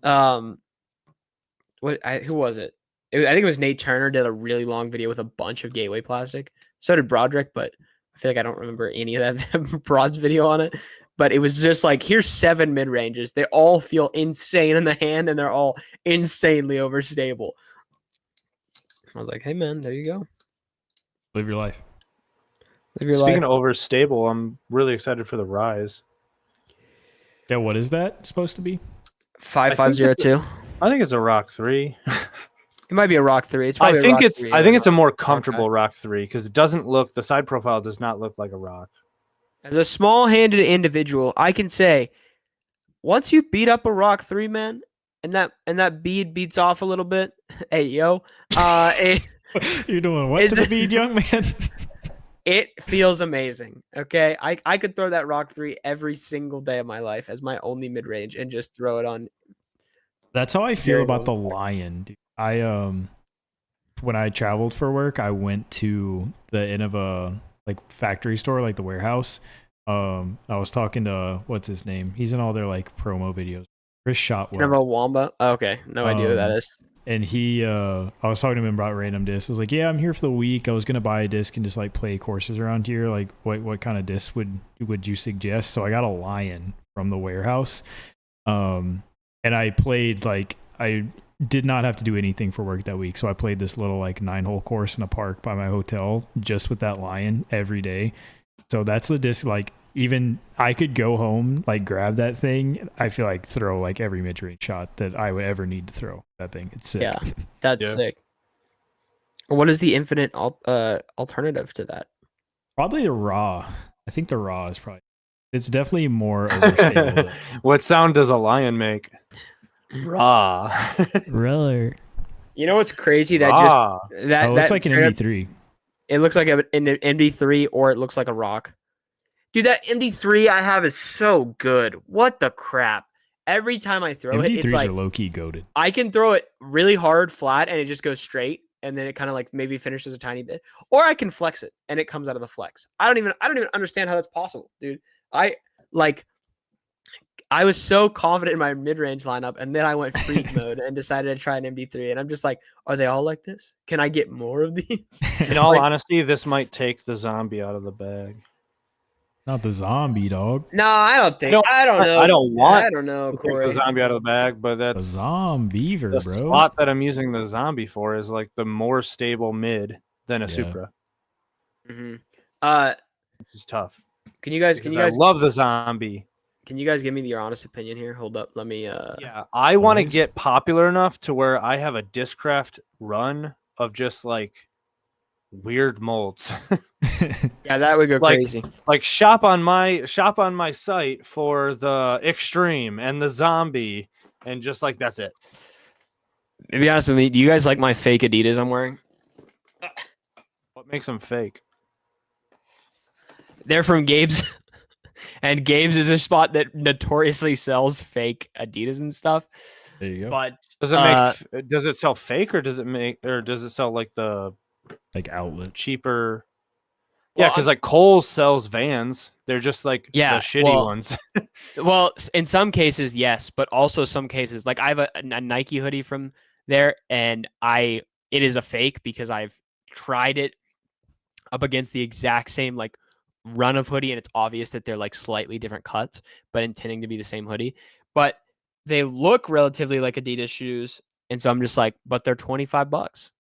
Who was it? I think it was Nate Turner did a really long video with a bunch of Gateway plastic. So did Broderick, but I feel like I don't remember any of that Brod's video on it. But it was just like, here's 7 mid ranges. They all feel insane in the hand, and they're all insanely overstable. I was like, hey man, there you go. Live your life. Live your Speaking life. of overstable, I'm really excited for the Rise. Yeah, what is that supposed to be? 5502. I think it's a Rock 3. It might be a Rock 3. It's I probably a think Rock it's 3 I or think it's a Rock- more Rock comfortable Rock 3 because it doesn't look, the side profile does not look like a Rock. As a small-handed individual, I can say, once you beat up a Rock 3, man, and that bead beats off a little bit, hey yo, You're doing what Is to the it- bead, young man? it feels amazing. Okay, I could throw that Rock 3 every single day of my life as my only mid range and just throw it on. That's how I feel Very about the well. Lion, dude. When I traveled for work, I went to the end of a like factory store, like the warehouse. I was talking to what's his name? He's in all their like promo videos. Chris Shotwell. Kind of a Wamba. Oh, okay, no idea who that is. And he I was talking to him about random discs. I was like, yeah, I'm here for the week. I was gonna buy a disc and just like play courses around here. Like what kind of disc would you suggest? So I got a Lion from the warehouse. And I played like I did not have to do anything for work that week. So I played this little like 9-hole course in a park by my hotel just with that Lion every day. So that's the disc. Like even I could go home, like grab that thing. I feel like throw like every mid-range shot that I would ever need to throw that thing. It's sick. Yeah, that's Yeah. sick. What is the infinite alternative to that? Probably the raw. I think the raw is probably. It's definitely more overstable. What sound does a lion make? Raw. Really? You know what's crazy? That Raw. just that Oh, it's that like an straight up- MD3. It looks like an MD3 or it looks like a rock. Dude, that MD3 I have is so good. What the crap? Every time I throw it, MD3s it's like are low key goated. I can throw it really hard flat and it just goes straight and then it kind of like maybe finishes a tiny bit. Or I can flex it and it comes out of the flex. I don't even understand how that's possible, dude. I was so confident in my mid-range lineup and then I went freak mode and decided to try an MD3 and I'm just like, are they all like this? Can I get more of these? In all Like- honesty, this might take the zombie out of the bag. Not the zombie dog. No, I don't think. don't- I don't know. I don't want I don't know, It takes Corey. the zombie out of the bag, but The that's zombiever, the bro. spot that I'm using the zombie for is like the more stable mid than a Yeah. Supra, Mhm. which is tough. Can you guys I love the zombie. can you guys give me your honest opinion here? Hold up. Let me Yeah, I want to Nice. get popular enough to where I have a Discraft run of just like weird molds. Yeah, that would go Like- crazy. Like shop on my site for the extreme and the zombie, and just like that's it. To be honest with me, do you guys like my fake Adidas I'm wearing? What makes them fake? They're from Gabe's. And Gabe's is a spot that notoriously sells fake Adidas and stuff. There you go. But Does it make? Does it sell fake, or does it sell like the Like outlet. cheaper? Well, Yeah, because like Kohl's sells Vans. They're just like Yeah, the shitty well, ones. well, in some cases, yes, but also some cases, like I have a Nike hoodie from there, and it is a fake because I've tried it up against the exact same like run of hoodie, and it's obvious that they're like slightly different cuts, but intending to be the same hoodie. But they look relatively like Adidas shoes, and so I'm just like, but they're $25.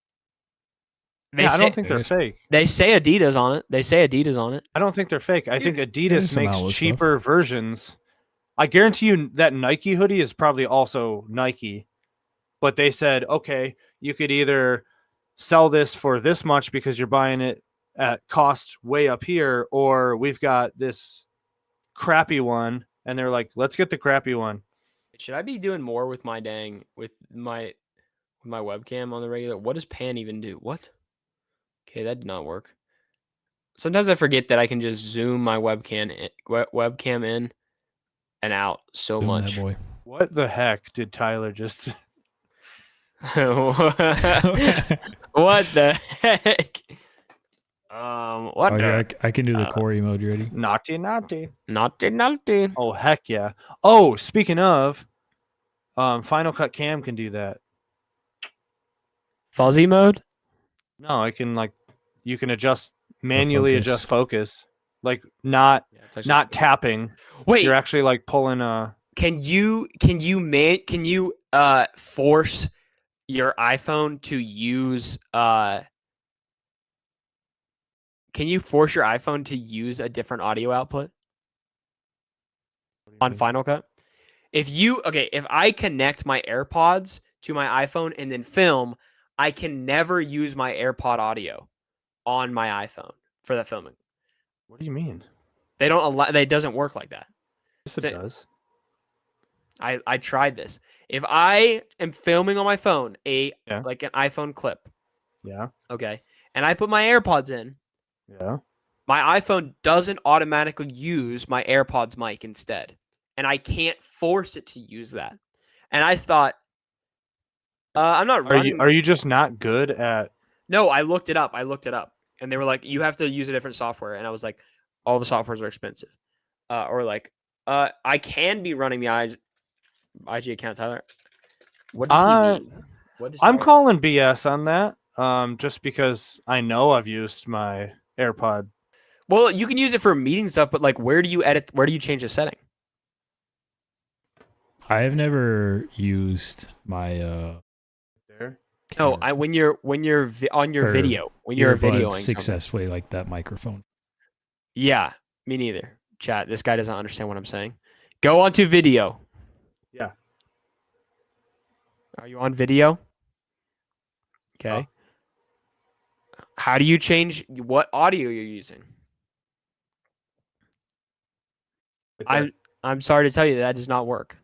They Yeah, I say, don't think they're fake. they say Adidas on it. They say Adidas on it. I don't think they're fake. I think there's Adidas some makes outlet stuff. cheaper versions. I guarantee you that Nike hoodie is probably also Nike, but they said, okay, you could either sell this for this much because you're buying it at cost way up here, or we've got this crappy one, and they're like, let's get the crappy one. Should I be doing more with my webcam on the regular? What does pan even do? What? Okay, that did not work. Sometimes I forget that I can just zoom my webcam in and out so Boom, much. that boy. What the heck did Tyler just? What the heck? What Oh, the? yeah, I can do the Corey mode. You ready? Naughty, naughty. Naughty. Oh heck yeah! Oh, speaking of, Final Cut Cam can do that. Fuzzy mode? No, I can you can manually focus. adjust focus, not Yeah, it's actually not scary. tapping. Wait, You're actually pulling a. can you force your iPhone to use can you force your iPhone to use a different audio output on Final Cut? If I connect my AirPods to my iPhone and then film, I can never use my AirPod audio on my iPhone for the filming. What do you mean? They don't allow. It doesn't work like that. Yes, it does. I tried this. If I am filming on my phone like an iPhone clip, Yeah. okay, and I put my AirPods in, Yeah. my iPhone doesn't automatically use my AirPods mic instead, and I can't force it to use that. And I thought, I'm not running. Are you just not good at? No, I looked it up. And they were like, you have to use a different software. And I was like, all the softwares are expensive. I can be running the IG account, Tyler. What does he mean? I'm calling BS on that. Just because I know I've used my AirPod. Well, you can use it for meeting stuff, but where do you edit? Where do you change the setting? I have never used my There. No, when you're on your video, when you're videoing successfully like that microphone. Yeah, me neither. Chat, this guy doesn't understand what I'm saying. Go on to video. Yeah. Are you on video? Okay. How do you change what audio you're using? I'm sorry to tell you that does not work.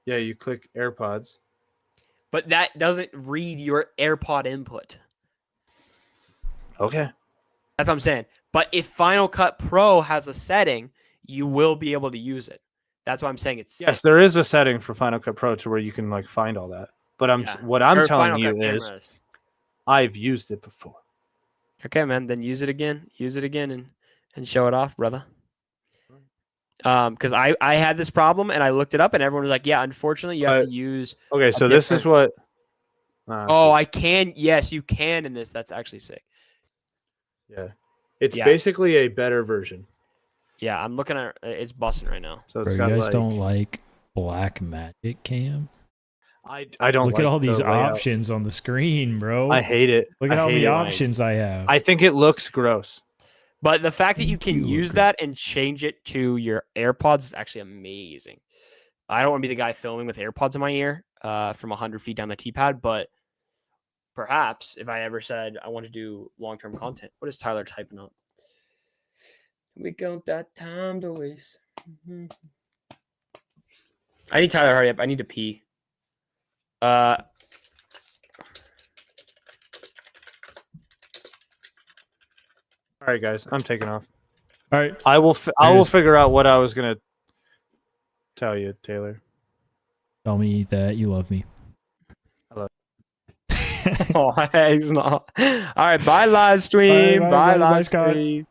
Yeah, you click AirPods. But that doesn't read your AirPod input. Okay. That's what I'm saying. But if Final Cut Pro has a setting, you will be able to use it. That's why I'm saying it's yes. There is a setting for Final Cut Pro to where you can find all that. But what I'm telling you is, I've used it before. Okay, man. Then use it again. Use it again and show it off, brother. Because I had this problem and I looked it up and everyone was like, yeah, unfortunately you have to use. Okay, so this is what. I can. Yes, you can in this. That's actually sick. Yeah, it's basically a better version. Yeah, I'm looking at it's busting right now. So it's Bro, you guys don't like Black Magic Cam? I don't look at all these options on the screen, bro. I hate it. Look at how many options I have. I think it looks gross. But the fact that you can use that and change it to your AirPods is actually amazing. I don't want to be the guy filming with AirPods in my ear from 100 feet down the T-pad, but perhaps if I ever said I want to do long-term content, what is Tyler typing up? We got that time to waste. I need Tyler, hurry up. I need to pee. All right, guys, I'm taking off. All right, I will figure out what I was gonna tell you, Taylor. Tell me that you love me. I love Oh, he's not. All right, bye live stream. Bye live stream.